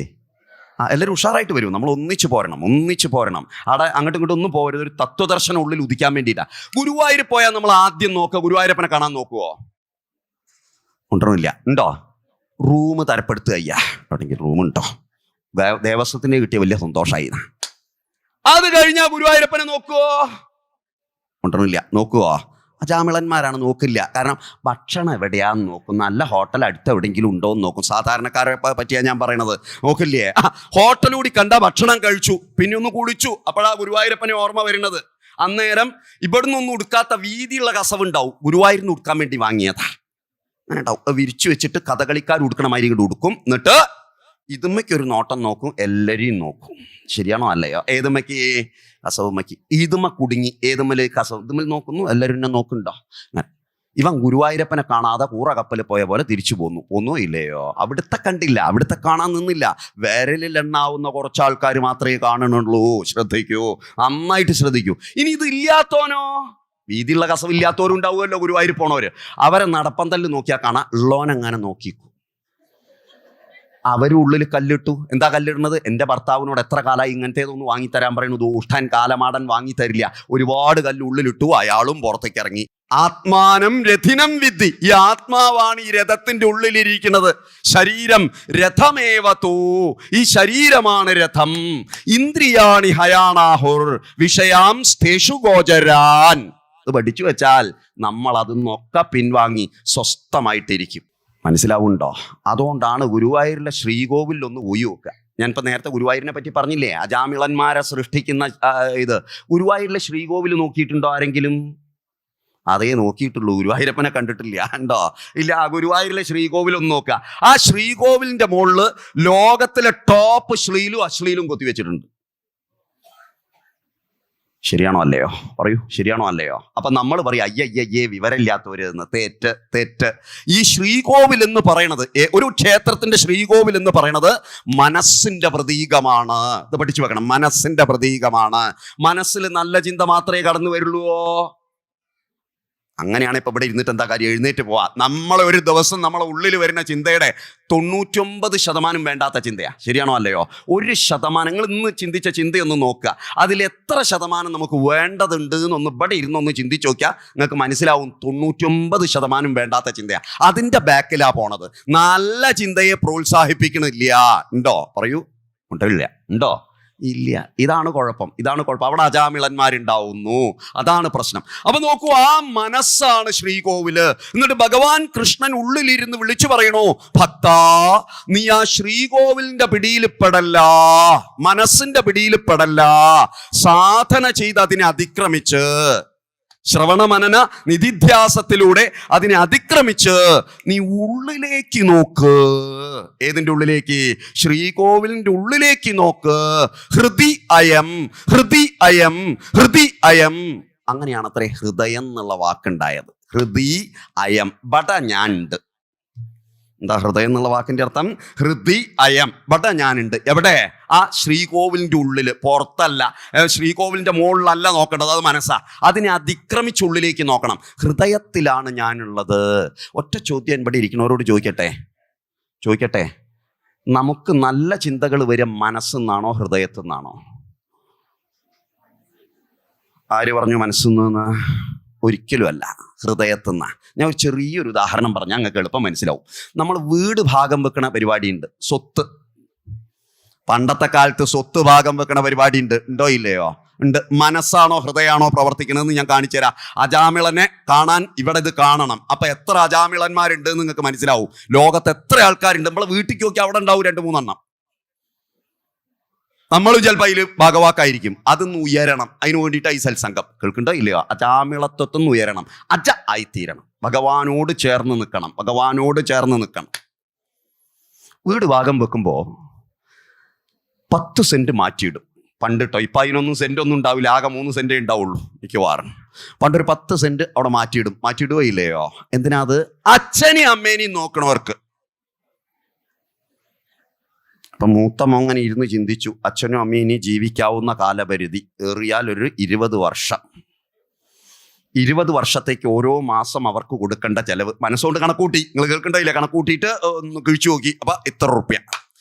എല്ലാവരും ഉഷാറായിട്ട് വരും. നമ്മൾ ഒന്നിച്ച് പോരണം. അവിടെ അങ്ങോട്ടും ഇങ്ങോട്ടും ഒന്നും പോകരുത്. ഒരു തത്വദർശനം ഉള്ളിൽ ഉദിക്കാൻ വേണ്ടിയിട്ടാണ്. ഗുരുവായൂർ പോയാൽ നമ്മൾ ആദ്യം നോക്കുക. ഗുരുവായൂരപ്പനെ കാണാൻ നോക്കുവോ? ഉണ്ടോന്നില്ല? ഉണ്ടോ? റൂം തരപ്പെടുത്തുക. എവിടെയെങ്കിലും റൂമുണ്ടോ? ദേവസ്വത്തിന് കിട്ടിയ വലിയ സന്തോഷമായി. അത് കഴിഞ്ഞാൽ ഗുരുവായൂരപ്പനെ നോക്കുവോ? ഉണ്ടോന്നില്ല? നോക്കുവോ? അജാമിളന്മാരാണ് നോക്കില്ല. കാരണം ഭക്ഷണം എവിടെയാന്ന് നോക്കും. നല്ല ഹോട്ടൽ അടുത്ത് എവിടെയെങ്കിലും ഉണ്ടോ എന്ന് നോക്കും. സാധാരണക്കാരെ പറ്റിയാണ് ഞാൻ പറയണത്. നോക്കില്ലേ? ഹോട്ടലൂടി കണ്ട ഭക്ഷണം കഴിച്ചു, പിന്നെ ഒന്ന് കുളിച്ചു. അപ്പോഴാ ഗുരുവായൂരപ്പനെ ഓർമ്മ വരുന്നത്. അന്നേരം ഇവിടുന്ന് ഒന്നും ഉടുക്കാത്ത വീതിയുള്ള കസവുണ്ടാവും. ഗുരുവായൂരിന് ഉടുക്കാൻ വേണ്ടി വാങ്ങിയതാ. അങ്ങനെ ഉണ്ടാവും. വിരിച്ചു വെച്ചിട്ട് കഥകളിക്കാർ ഉടുക്കണ മാതിരി ഇങ്ങോട്ട് ഉടുക്കും. എന്നിട്ട് ഇതുമ്മയ്ക്കൊരു നോട്ടം നോക്കും. എല്ലാവരെയും നോക്കും. ശരിയാണോ അല്ലയോ? ഏതുമ്മയ്ക്ക്? കസവുമ്മയ്ക്ക്. ഇതുമ്മ കുടുങ്ങി. ഏതുമ്മല്? കസവ്. ഇതുമ്മൽ നോക്കുന്നു. എല്ലാവരും എന്നെ നോക്കുന്നുണ്ടോ? ഇവൻ ഗുരുവായൂരപ്പനെ കാണാതെ കൂറ കപ്പൽ പോയ പോലെ തിരിച്ചു പോന്നു. ഒന്നും ഇല്ലയോ? അവിടുത്തെ കണ്ടില്ല, അവിടുത്തെ കാണാൻ നിന്നില്ല. വിരലിൽ എണ്ണാവുന്ന കുറച്ച് ആൾക്കാർ മാത്രമേ കാണുന്നുള്ളൂ. ശ്രദ്ധിക്കൂ, നന്നായിട്ട് ശ്രദ്ധിക്കൂ. ഇനി ഇത് ഇല്ലാത്തോനോ? വീതിയുള്ള കസവില്ലാത്തവരും ഉണ്ടാവുമല്ലോ ഗുരുവായൂർ പോണവര്. അവരെ നടപ്പന്തല്ല് നോക്കിയാൽ കാണാം ഉള്ളോനെങ്ങനെ നോക്കിക്കൂ. അവരും ഉള്ളിൽ കല്ലിട്ടു. എന്താ കല്ലിടുന്നത്? എൻ്റെ ഭർത്താവിനോട് എത്ര കാലമായി ഇങ്ങനത്തേതൊന്നും വാങ്ങിത്തരാൻ പറയുന്നത്. ഉഷ്ടാൻ കാലമാടൻ വാങ്ങിത്തരില്ല. ഒരുപാട് കല്ല് ഉള്ളിലിട്ടു. അയാളും പുറത്തേക്ക് ഇറങ്ങി. ആത്മാനം രഥിനം വിദ്ധി. ഈ ആത്മാവാണ് ഈ രഥത്തിന്റെ ഉള്ളിലിരിക്കുന്നത്. ശരീരം രഥമേവതോ. ഈ ശരീരമാണ് രഥം. ഇന്ദ്രിയാണി ഹയാണാഹുർ വിഷയാം സ്ഥേഷു ഗോചരാൻ. ഇത് പഠിച്ചു വെച്ചാൽ നമ്മൾ അതിന്നൊക്കെ പിൻവാങ്ങി സ്വസ്ഥമായിട്ടിരിക്കും. മനസ്സിലാവുണ്ടോ? അതുകൊണ്ടാണ് ഗുരുവായൂരിലെ ശ്രീകോവിലൊന്ന് പോയി നോക്കുക. ഞാനിപ്പോൾ നേരത്തെ ഗുരുവായൂരിനെ പറ്റി പറഞ്ഞില്ലേ, അജാമിളന്മാരെ സൃഷ്ടിക്കുന്ന ഇത്. ഗുരുവായൂരിലെ ശ്രീകോവിൽ നോക്കിയിട്ടുണ്ടോ ആരെങ്കിലും? അതേ നോക്കിയിട്ടുള്ളൂ, ഗുരുവായൂരപ്പനെ കണ്ടിട്ടില്ല. ഉണ്ടോ? ഇല്ല. ആ ഗുരുവായൂരിലെ ശ്രീകോവിലൊന്ന് നോക്കുക. ആ ശ്രീകോവിലിന്റെ മുകളിൽ ലോകത്തിലെ ടോപ്പ് ശ്ലീലും അശ്ലീലും കൊത്തിവെച്ചിട്ടുണ്ട്. ശരിയാണോ അല്ലയോ? പറയൂ, ശരിയാണോ അല്ലയോ? അപ്പൊ നമ്മൾ പറയും അയ്യയ്യേ വിവരമില്ലാത്തവര് എന്ന്. തെറ്റ്, തെറ്റ്. ഈ ശ്രീകോവിൽ എന്ന് പറയണത്, ഒരു ക്ഷേത്രത്തിന്റെ ശ്രീകോവിൽ എന്ന് പറയണത് മനസ്സിന്റെ പ്രതീകമാണ്. ഇത് പഠിച്ചു വെക്കണം. മനസ്സിന്റെ പ്രതീകമാണ്. മനസ്സിൽ നല്ല ചിന്ത മാത്രമേ കടന്നു വരുള്ളൂ. അങ്ങനെയാണ് ഇപ്പൊ ഇവിടെ ഇരുന്നിട്ട് എന്താ കാര്യം? എഴുന്നേറ്റ് പോവാ. നമ്മളെ ഒരു ദിവസം നമ്മളെ ഉള്ളിൽ വരുന്ന ചിന്തയുടെ 99% വേണ്ടാത്ത ചിന്തയാ. ശരിയാണോ അല്ലയോ? 1% നിങ്ങൾ ഇന്ന് ചിന്തിച്ച ചിന്തയൊന്ന് നോക്കുക. അതിൽ എത്ര ശതമാനം നമുക്ക് വേണ്ടതുണ്ട് എന്നൊന്ന് ഇവിടെ ഇരുന്നൊന്ന് ചിന്തിച്ച് നോക്കിയാൽ നിങ്ങൾക്ക് മനസ്സിലാവും. 99% വേണ്ടാത്ത ചിന്തയാ. അതിന്റെ ബാക്കിലാ പോണത്. നല്ല ചിന്തയെ പ്രോത്സാഹിപ്പിക്കണില്ല. ഉണ്ടോ? പറയൂ. ഉണ്ടല്ല? ഉണ്ടോ? ഇല്ല. ഇതാണ് കുഴപ്പം. അവിടെ അജാമിളന്മാരുണ്ടാവുന്നു. അതാണ് പ്രശ്നം. അപ്പൊ നോക്കൂ, ആ മനസ്സാണ് ശ്രീകോവില്. എന്നിട്ട് ഭഗവാൻ കൃഷ്ണൻ ഉള്ളിലിരുന്ന് വിളിച്ചു പറയണു, ഭക്താ, നീ ആ ശ്രീകോവിലിന്റെ പിടിയിൽ പെടല്ല, മനസ്സിന്റെ പിടിയിൽ പെടല്ല. സാധന ചെയ്ത് അതിനെ അതിക്രമിച്ച്, ശ്രവണമനന നിധിധ്യാസത്തിലൂടെ അതിനെ അതിക്രമിച്ച് നീ ഉള്ളിലേക്ക് നോക്ക്. ഏതിൻ്റെ ഉള്ളിലേക്ക്? ശ്രീകോവിലിന്റെ ഉള്ളിലേക്ക് നോക്ക്. ഹൃദി അയം, ഹൃദി അയം, ഹൃദി അയം. അങ്ങനെയാണ് അത്രേ ഹൃദയം എന്നുള്ള വാക്കുണ്ടായത്. ഹൃദി അയം. ബട ഞാനുണ്ട്. എന്താ ഹൃദയം എന്നുള്ള വാക്കിന്റെ അർത്ഥം? ഹൃദി അയം. ബട ഞാനുണ്ട്. എവിടെ? ആ ശ്രീകോവിലിന്റെ ഉള്ളിൽ, പുറത്തല്ല. ശ്രീകോവിലിന്റെ മുകളിലല്ല നോക്കേണ്ടത്, അത് മനസ്സാ. അതിനെ അതിക്രമിച്ചുള്ളിലേക്ക് നോക്കണം. ഹൃദയത്തിലാണ് ഞാനുള്ളത്. ഒറ്റ ചോദ്യം ഇവിടെ ഇരിക്കുന്നവരോട് ചോദിക്കട്ടെ, നമുക്ക് നല്ല ചിന്തകൾ വരും മനസ്സെന്നാണോ ഹൃദയത്തിൽ നിന്നാണോ? ആര് പറഞ്ഞു മനസ്സെന്ന്? ഒരിക്കലും അല്ല, ഹൃദയത്തിൽ നിന്നാണ്. ഞാൻ ഒരു ചെറിയൊരു ഉദാഹരണം പറഞ്ഞാൽ ഞങ്ങൾക്ക് എളുപ്പം മനസ്സിലാവും. നമ്മൾ വീട് ഭാഗം വെക്കണ പരിപാടിയുണ്ട്. സ്വത്ത്, പണ്ടത്തെ കാലത്ത് സ്വത്ത് ഭാഗം വെക്കണ പരിപാടി ഉണ്ടോ ഇല്ലയോ? ഉണ്ട്. മനസ്സാണോ ഹൃദയമാണോ പ്രവർത്തിക്കണമെന്ന് ഞാൻ കാണിച്ചു തരാം. അജാമിളനെ കാണാൻ ഇവിടെ ഇത് കാണണം. അപ്പൊ എത്ര അജാമിളന്മാരുണ്ട് നിങ്ങൾക്ക് മനസ്സിലാവും. ലോകത്ത് എത്ര ആൾക്കാരുണ്ട്. നമ്മളെ വീട്ടിലേക്ക് നോക്കി അവിടെ ഉണ്ടാവും 2-3 എണ്ണം. നമ്മൾ ചിലപ്പോൾ അതിൽ ഭാഗവാക്കായിരിക്കും. അതൊന്ന് ഉയരണം. അതിന് വേണ്ടിയിട്ട് ഈ സത്സംഗം കേൾക്കണ്ടോ ഇല്ലയോ? അജാമിളത്വത്തൊന്ന് ഉയരണം. അജ ആയിത്തീരണം. ഭഗവാനോട് ചേർന്ന് നിൽക്കണം. വീട് ഭാഗം വെക്കുമ്പോൾ 10 സെന്റ് മാറ്റിയിടും. പണ്ടിട്ടോ, ഇപ്പം അതിനൊന്നും സെന്റ് ഒന്നും ഉണ്ടാവില്ല. ആകെ 3 സെന്റേ ഉണ്ടാവുള്ളൂ മിക്കവാറും. പണ്ടൊരു 10 സെന്റ് അവിടെ മാറ്റിയിടുകയില്ലയോ? എന്തിനാ? അത് അച്ഛനെയും അമ്മേനെയും നോക്കണവർക്ക്. അപ്പം മൂത്ത മോങ്ങനെ ഇരുന്ന് ചിന്തിച്ചു, അച്ഛനും അമ്മയും ഇനി ജീവിക്കാവുന്ന കാലപരിധി ഏറിയാൽ ഒരു 20 വർഷം. 20 വർഷത്തേക്ക് ഓരോ മാസം അവർക്ക് കൊടുക്കേണ്ട ചെലവ് മനസ്സുകൊണ്ട് കണക്കൂട്ടി. നിങ്ങൾ കേൾക്കണ്ടില്ല? കണക്കൂട്ടിയിട്ട് ഒന്ന് കിഴിച്ചു നോക്കി. അപ്പം ഇത്ര റുപ്യ.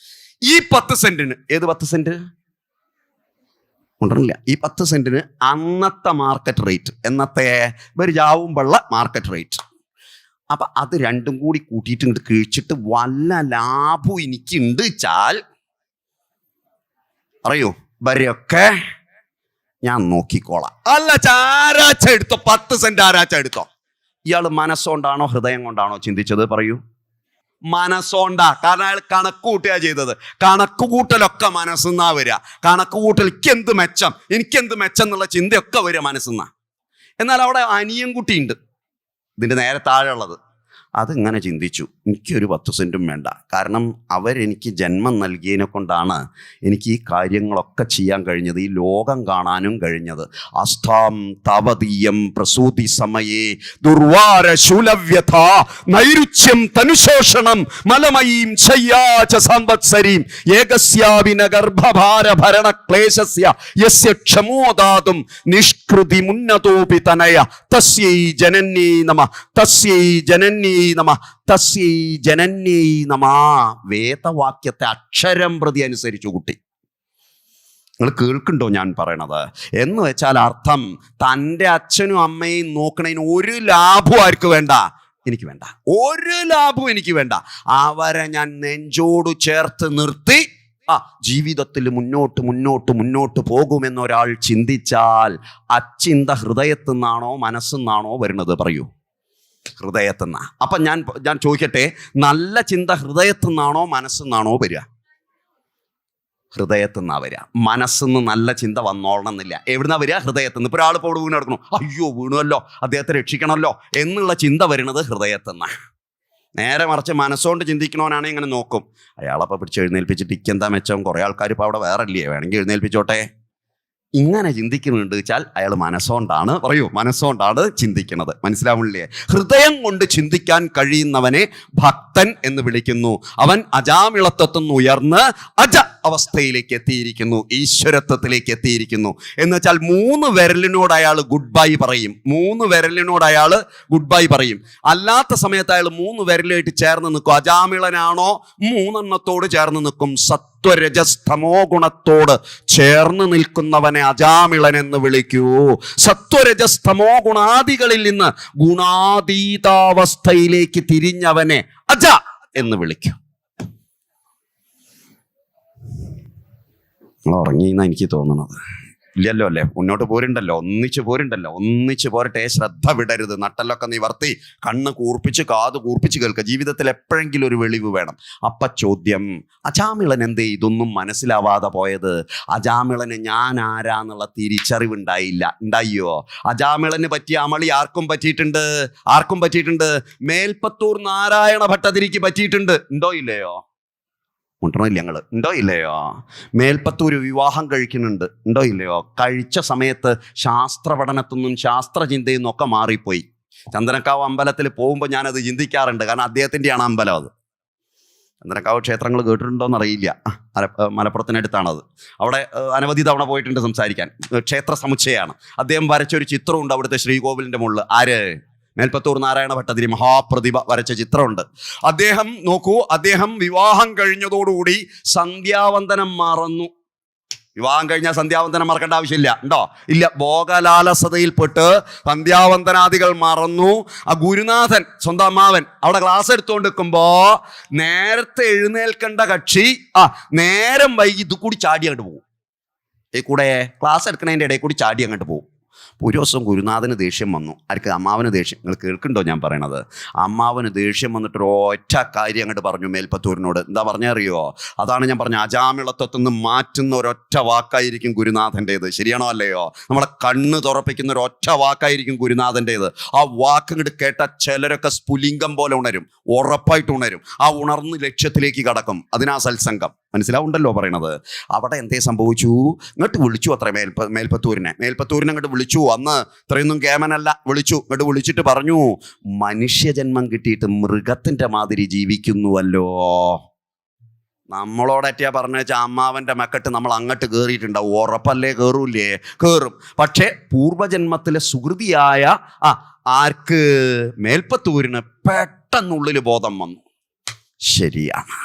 ഈ 10 സെന്റിന്, ഏത് 10 സെന്റ് ഉണ്ടല്ല, ഈ 10 സെന്റിന് അന്നത്തെ മാർക്കറ്റ് റേറ്റ്, എന്നത്തെ ഒരു ജാവുമ്പള്ള മാർക്കറ്റ് റേറ്റ്. അപ്പൊ അത് രണ്ടും കൂടി കൂട്ടിയിട്ട് ഇങ്ങോട്ട് കിഴിച്ചിട്ട് വല്ല ലാഭം എനിക്കുണ്ട് വെച്ചാൽ അറിയോ, വരെയൊക്കെ ഞാൻ നോക്കിക്കോളാം. അല്ല ആരാച്ച എടുത്തോ, 10 സെന്റ് ആരാച്ച എടുത്തോ. ഇയാൾ മനസ്സുകൊണ്ടാണോ ഹൃദയം കൊണ്ടാണോ ചിന്തിച്ചത്? പറയൂ. മനസ്സോണ്ടാ. കാരണം അയാൾ കണക്ക് കൂട്ടുക ചെയ്തത്. കണക്ക് കൂട്ടലൊക്കെ മനസ്സെന്നാ വരിക. കണക്ക് കൂട്ടൽ എനിക്കെന്ത് മെച്ചം എന്നുള്ള ചിന്തയൊക്കെ വരിക മനസ്സെന്നാ. എന്നാൽ അവിടെ അനിയൻകുട്ടിയുണ്ട്, ഇതിൻ്റെ നേരെ താഴെ ഉള്ളത്. അതിങ്ങനെ ചിന്തിച്ചു, എനിക്കൊരു 10 സെന്റും വേണ്ട. കാരണം അവരെനിക്ക് ജന്മം നൽകിയതിനെ കൊണ്ടാണ് എനിക്ക് ഈ കാര്യങ്ങളൊക്കെ ചെയ്യാൻ കഴിഞ്ഞത്, ഈ ലോകം കാണാനും കഴിഞ്ഞത്. അസ്ഥാം താവതീയം പ്രസൂതി സമയേ ദുർവാര ശൂലവ്യഥ നൈരുച്യം തനുശോഷണം മലമയീം ശയ്യാച സംവത്സരീം ഏകസ്യാവിന ഗർഭഭാര ഭരണ ക്ലേശസ്യ യസ്യ ക്ഷമോദാതും നിഷ്കൃതി മുന്നതോപി തനയ തസ്യൈ ജനന്യൈ നമഃ തസ്യൈ ജനന്യൈ നമഃ തസ്യൈ ജനന്യൈ നമഃ. വേദവാക്യത്തെ അക്ഷരം പ്രതി അനുസരിച്ചു കുട്ടി. നിങ്ങൾ കേൾക്കുന്നുണ്ടോ ഞാൻ പറയണത്? എന്ന് വെച്ചാൽ അർത്ഥം, തൻ്റെ അച്ഛനും അമ്മയും നോക്കണതിന് ഒരു ലാഭവും ആർക്ക് വേണ്ട? എനിക്ക് വേണ്ട. ഒരു ലാഭവും എനിക്ക് വേണ്ട. അവരെ ഞാൻ നെഞ്ചോട് ചേർത്ത് നിർത്തി ജീവിതത്തിൽ മുന്നോട്ട് പോകുമെന്നൊരാൾ ചിന്തിച്ചാൽ അച്ചിന്ത ഹൃദയത്തിൽ നിന്നാണോ മനസ്സിൽ നിന്നാണോ വരുന്നത്? പറയൂ. ഹൃദയത്തിൽ നിന്നാ. അപ്പം ഞാൻ ചോദിക്കട്ടെ, നല്ല ചിന്ത ഹൃദയത്തിൽ നിന്നാണോ മനസ്സിൽ നിന്നാണോ വരിക? ഹൃദയത്തിൽ നിന്നാ വരിക. മനസ്സിന്ന് നല്ല ചിന്ത വന്നോളണം എന്നില്ല. എവിടുന്നാ വരിക? ഹൃദയത്തിൽ നിന്ന്. ഇപ്പോൾ ഒരാൾ ഇപ്പോൾ വീണ് കിടക്കണം, അയ്യോ വീണുവല്ലോ, അദ്ദേഹത്തെ രക്ഷിക്കണമല്ലോ എന്നുള്ള ചിന്ത വരുന്നത് ഹൃദയത്തിൽ നിന്നാണ്. നേരെ മറിച്ച് മനസ്സുകൊണ്ട് ചിന്തിക്കണവനാണെങ്കിൽ ഇങ്ങനെ നോക്കും, അയാളപ്പോൾ പിടിച്ച് എഴുന്നേൽപ്പിച്ചിട്ട് ഇക്കെന്താ മെച്ചം, കുറേ ആൾക്കാർ ഇപ്പോൾ അവിടെ വേറെ ഇല്ലേ, വേണമെങ്കിൽ എഴുന്നേൽപ്പിച്ചോട്ടെ. ഇങ്ങനെ ചിന്തിക്കുന്നുണ്ട് വെച്ചാൽ അയാൾ മനസ്സുകൊണ്ടാണ്, പറയൂ, മനസ്സുകൊണ്ടാണ് ചിന്തിക്കുന്നത്. മനസ്സിലാവുന്നില്ലേ? ഹൃദയം കൊണ്ട് ചിന്തിക്കാൻ കഴിയുന്നവനെ ഭക്തൻ എന്ന് വിളിക്കുന്നു. അവൻ അജാമിളത്വത്തിൽ നിന്ന് ഉയർന്ന് അജ അവസ്ഥയിലേക്ക് എത്തിയിരിക്കുന്നു, ഈശ്വരത്വത്തിലേക്ക് എത്തിയിരിക്കുന്നു. എന്ന് വെച്ചാൽ 3 വിരലിനോട് അയാൾ ഗുഡ് ബൈ പറയും. 3 വിരലിനോട് അയാൾ ഗുഡ് ബൈ പറയും. അല്ലാത്ത സമയത്ത് അയാൾ 3 വിരലായിട്ട് ചേർന്ന് നിൽക്കും. അജാമിളനാണോ 3 എണ്ണത്തോട് ചേർന്ന് നിൽക്കും. സത്വരജസ്തമോ ഗുണത്തോട് ചേർന്ന് നിൽക്കുന്നവനെ അജാമിളൻ എന്ന് വിളിക്കൂ. സത്വരജസ്തമോ ഗുണാദികളിൽ നിന്ന് ഗുണാതീതാവസ്ഥയിലേക്ക് തിരിഞ്ഞവനെ അജ എന്ന് വിളിക്കൂ. നിങ്ങൾ ഉറങ്ങിയെന്നാണ് എനിക്ക് തോന്നുന്നത്. ഇല്ലല്ലോ അല്ലേ? മുന്നോട്ട് പോരുണ്ടല്ലോ, ഒന്നിച്ച് പോരട്ടെ. ശ്രദ്ധ വിടരുത്. നട്ടലൊക്കെ നിവർത്തി കണ്ണ് കൂർപ്പിച്ച് കാത് കൂർപ്പിച്ച് കേൾക്കുക. ജീവിതത്തിൽ എപ്പോഴെങ്കിലും ഒരു വെളിവ് വേണം. അപ്പ ചോദ്യം, അജാമിളൻ എന്തേ ഇതൊന്നും മനസ്സിലാവാതെ പോയത്? അജാമിളന് ഞാൻ ആരാന്നുള്ള തിരിച്ചറിവുണ്ടായില്ല. ഉണ്ടായോ? അജാമിളന് പറ്റിയ അമളി ആർക്കും പറ്റിയിട്ടുണ്ട്. മേൽപ്പത്തൂർ നാരായണ ഭട്ടതിരിക്ക് പറ്റിയിട്ടുണ്ട്. ഉണ്ടോ ഇല്ലയോ? മുട്ടണില്ല ഞങ്ങൾ, ഉണ്ടോ ഇല്ലയോ? മേൽപ്പത്തൂർ വിവാഹം കഴിക്കുന്നുണ്ട്, ഉണ്ടോ ഇല്ലയോ? കഴിച്ച സമയത്ത് ശാസ്ത്ര പഠനത്തിൽ നിന്നും ശാസ്ത്രചിന്തയിൽ നിന്നൊക്കെ മാറിപ്പോയി. ചന്ദനക്കാവ് അമ്പലത്തിൽ പോകുമ്പോൾ ഞാനത് ചിന്തിക്കാറുണ്ട്. കാരണം അദ്ദേഹത്തിൻ്റെയാണ് അമ്പലം അത്. ചന്ദനക്കാവ് ക്ഷേത്രങ്ങൾ കേട്ടിട്ടുണ്ടോയെന്നറിയില്ല, മലപ്പുറത്തിനടുത്താണത്. അവിടെ അനവധി തവണ പോയിട്ടുണ്ട് സംസാരിക്കാൻ. ക്ഷേത്ര സമുച്ചയമാണ്. അദ്ദേഹം വരച്ചൊരു ചിത്രമുണ്ട് അവിടുത്തെ ശ്രീകോവിലിൻ്റെ മുകളിൽ. ആര്? മേൽപ്പത്തൂർ നാരായണ ഭട്ടതിരി മഹാപ്രതിഭ വരച്ച ചിത്രമുണ്ട്. അദ്ദേഹം വിവാഹം കഴിഞ്ഞതോടുകൂടി സന്ധ്യാവന്തനം മറന്നു. വിവാഹം കഴിഞ്ഞാൽ സന്ധ്യാവന്തനം മറക്കേണ്ട ആവശ്യമില്ല, ഉണ്ടോ? ഇല്ല. ഭോഗലാലസതയിൽപ്പെട്ട് സന്ധ്യാവന്തനാദികൾ മറന്നു. ആ ഗുരുനാഥൻ, സ്വന്തം അമ്മാവൻ, അവിടെ ക്ലാസ് എടുത്തുകൊണ്ട് നിൽക്കുമ്പോൾ നേരത്തെ എഴുന്നേൽക്കേണ്ട കക്ഷി നേരം വൈകി ഇത് കൂടി ചാടി അങ്ങോട്ട് പോകും. ഈ കൂടെ ക്ലാസ് എടുക്കുന്നതിൻ്റെ ഇടയിൽ കൂടി ചാടി അങ്ങോട്ട് പോകും. ഒരു ദിവസം ഗുരുനാഥന് ദേഷ്യം വന്നു. ആർക്ക്? അമ്മാവന് ദേഷ്യം. നിങ്ങൾ കേൾക്കുന്നുണ്ടോ ഞാൻ പറയണത്? അമ്മാവന് ദേഷ്യം വന്നിട്ട് ഒറ്റ കാര്യം അങ്ങോട്ട് പറഞ്ഞു മേൽപ്പത്തൂരിനോട്. എന്താ പറഞ്ഞറിയോ? അതാണ് ഞാൻ പറഞ്ഞ അജാമിളത്വത്തിൽ നിന്ന് മാറ്റുന്ന ഒരൊറ്റ വാക്കായിരിക്കും ഗുരുനാഥൻ്റേത്. ശരിയാണോ അല്ലയോ? നമ്മളെ കണ്ണ് തുറപ്പിക്കുന്ന ഒരൊറ്റ വാക്കായിരിക്കും ഗുരുനാഥൻ്റേത്. ആ വാക്ക് ഇങ്ങോട്ട് കേട്ട ചിലരൊക്കെ സ്ഫുലിംഗം പോലെ ഉണരും, ഉറപ്പായിട്ട് ഉണരും. ആ ഉണർന്ന് ലക്ഷ്യത്തിലേക്ക് കടക്കും. അതിനാ സത്സംഗം. മനസ്സിലാവുണ്ടല്ലോ പറയണത്? അവിടെ എന്തേ സംഭവിച്ചു? ഇങ്ങോട്ട് വിളിച്ചു അത്ര മേൽപ്പത്തൂരിനെ അങ്ങോട്ട് വിളിച്ചു. അന്ന് ഇത്രയൊന്നും കേമനല്ല, ഇങ്ങോട്ട് വിളിച്ചിട്ട് പറഞ്ഞു, മനുഷ്യജന്മം കിട്ടിയിട്ട് മൃഗത്തിന്റെ മാതിരി ജീവിക്കുന്നുവല്ലോ. നമ്മളോടറ്റാ പറഞ്ഞു വെച്ചാൽ അമ്മാവൻ്റെ മെക്കെട്ട് നമ്മൾ അങ്ങോട്ട് കയറിയിട്ടുണ്ടാവും. ഉറപ്പല്ലേ? കയറും. പക്ഷേ പൂർവജന്മത്തിലെ സുഹൃതിയായ ആർക്ക്? മേൽപ്പത്തൂരിന് പെട്ടെന്നുള്ളിൽ ബോധം വന്നു. ശരിയാണ്.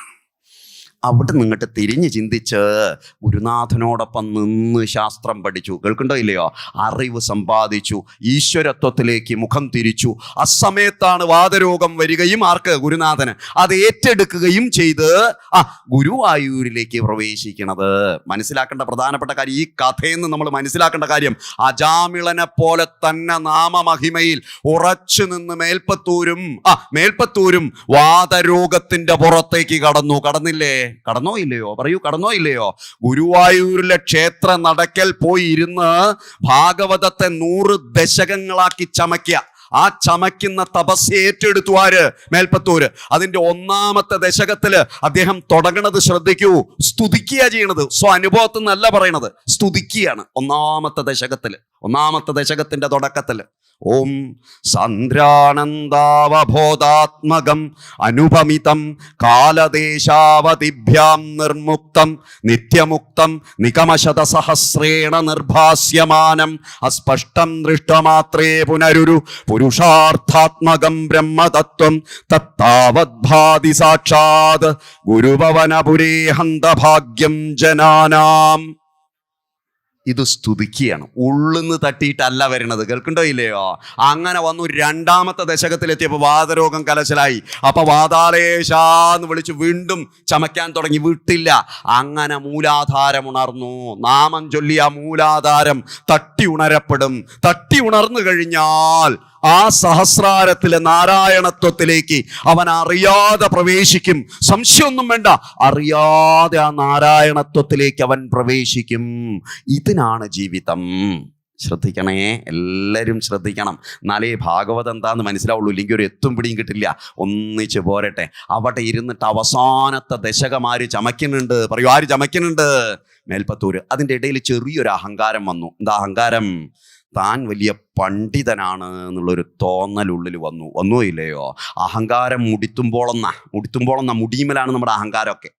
അവിടെ നിന്നിട്ട് തിരിഞ്ഞ് ചിന്തിച്ച് ഗുരുനാഥനോടൊപ്പം നിന്ന് ശാസ്ത്രം പഠിച്ചു. കേൾക്കണ്ടോ ഇല്ലയോ? അറിവ് സമ്പാദിച്ചു, ഈശ്വരത്വത്തിലേക്ക് മുഖം തിരിച്ചു. അസമയത്താണ് വാതരോഗം വരികയും ആർക്ക്? ഗുരുനാഥന്. അത് ഏറ്റെടുക്കുകയും ചെയ്ത് ഗുരുവായൂരിലേക്ക് പ്രവേശിക്കണത്. മനസ്സിലാക്കേണ്ട പ്രധാനപ്പെട്ട കാര്യം, ഈ കഥയിൽ നിന്ന് നമ്മൾ മനസ്സിലാക്കേണ്ട കാര്യം, അജാമിളനെ പോലെ തന്നെ നാമമഹിമയിൽ ഉറച്ചു നിന്ന് മേൽപ്പത്തൂരും വാതരോഗത്തിന്റെ പുറത്തേക്ക് കടന്നില്ലേ? കടന്നോ ഇല്ലയോ? പറയൂ, കടന്നോ ഇല്ലയോ? ഗുരുവായൂരിലെ ക്ഷേത്ര നടക്കൽ പോയി ഇരുന്ന് ഭാഗവതത്തെ 100 ദശകങ്ങളാക്കി ചമയ്ക്കുക. ആ ചമയ്ക്കുന്ന തപസ് ഏറ്റെടുത്തു ആര്? മേൽപ്പത്തൂര്. അതിന്റെ 1ാമത്തെ ദശകത്തില് അദ്ദേഹം തുടങ്ങണത് ശ്രദ്ധിക്കൂ. സ്തുതിക്കുക ചെയ്യണത്. അനുഭവത്തിൽ നിന്നല്ല പറയണത്, സ്തുതിക്കുകയാണ്. 1ാമത്തെ ദശകത്തിന്റെ തുടക്കത്തില് ഓം സാന്ദ്രാനന്ദാവബോധാത്മകം അനുപമിതം കാലദേശാവതിഭ്യാം നിർമുക്തം നിത്യമുക്തം നികമശതസഹസ്രേണ നിർഭാസ്യമാനം അസ്പഷ്ടം ദൃഷ്ടമാത്രേ പുനരുരു പുരുഷാർത്ഥാത്മകം ബ്രഹ്മതത്വം തത്താവദ്ഭാതി സാക്ഷാത് ഗുരുഭവനപുരേ ഹന്തഭാഗ്യം ജനാനാം. ഇത് സ്തുതിക്കുകയാണ്. ഉള്ളിന്ന് തട്ടിയിട്ടല്ല വരുന്നത്. കേൾക്കണ്ടോ ഇല്ലയോ? അങ്ങനെ വന്നു. 2ാമത്തെ ദശകത്തിലെത്തിയപ്പോൾ വാതരോഗം കലശലായി. അപ്പൊ വാതാലേശാന്ന് വിളിച്ച് വീണ്ടും ചമയ്ക്കാൻ തുടങ്ങി. വിട്ടില്ല. അങ്ങനെ മൂലാധാരം ഉണർന്നു. നാമം ചൊല്ലിയ മൂലാധാരം തട്ടി ഉണരപ്പെടും. തട്ടി ഉണർന്നു കഴിഞ്ഞാൽ ആ സഹസ്രാരത്തിലെ നാരായണത്വത്തിലേക്ക് അവൻ അറിയാതെ പ്രവേശിക്കും. സംശയമൊന്നും വേണ്ട, അറിയാതെ ആ നാരായണത്വത്തിലേക്ക് അവൻ പ്രവേശിക്കും. ഇതിനാണ് ജീവിതം. ശ്രദ്ധിക്കണേ, എല്ലാവരും ശ്രദ്ധിക്കണം. എന്നാലേ ഭാഗവതം എന്താന്ന് മനസ്സിലാവുള്ളൂ, ഇല്ലെങ്കിൽ ഒരു എത്തും പിടിയും കിട്ടില്ല. ഒന്നിച്ച് പോരട്ടെ. അവിടെ ഇരുന്നിട്ട് അവസാനത്തെ ദശകമാര് ചമയ്ക്കുന്നുണ്ട്. പറയൂ, ആര് ചമയ്ക്കുന്നുണ്ട്? മേൽപ്പത്തൂര്. അതിൻ്റെ ഇടയിൽ ചെറിയൊരു അഹങ്കാരം വന്നു. എന്താ അഹങ്കാരം? താൻ വലിയ പണ്ഡിതനാണ് എന്നുള്ളൊരു തോന്നലുള്ളിൽ വന്നോ ഇല്ലയോ? അഹങ്കാരം മുടിത്തുമ്പോളെന്ന മുടിയുമലാണ് നമ്മുടെ അഹങ്കാരമൊക്കെ.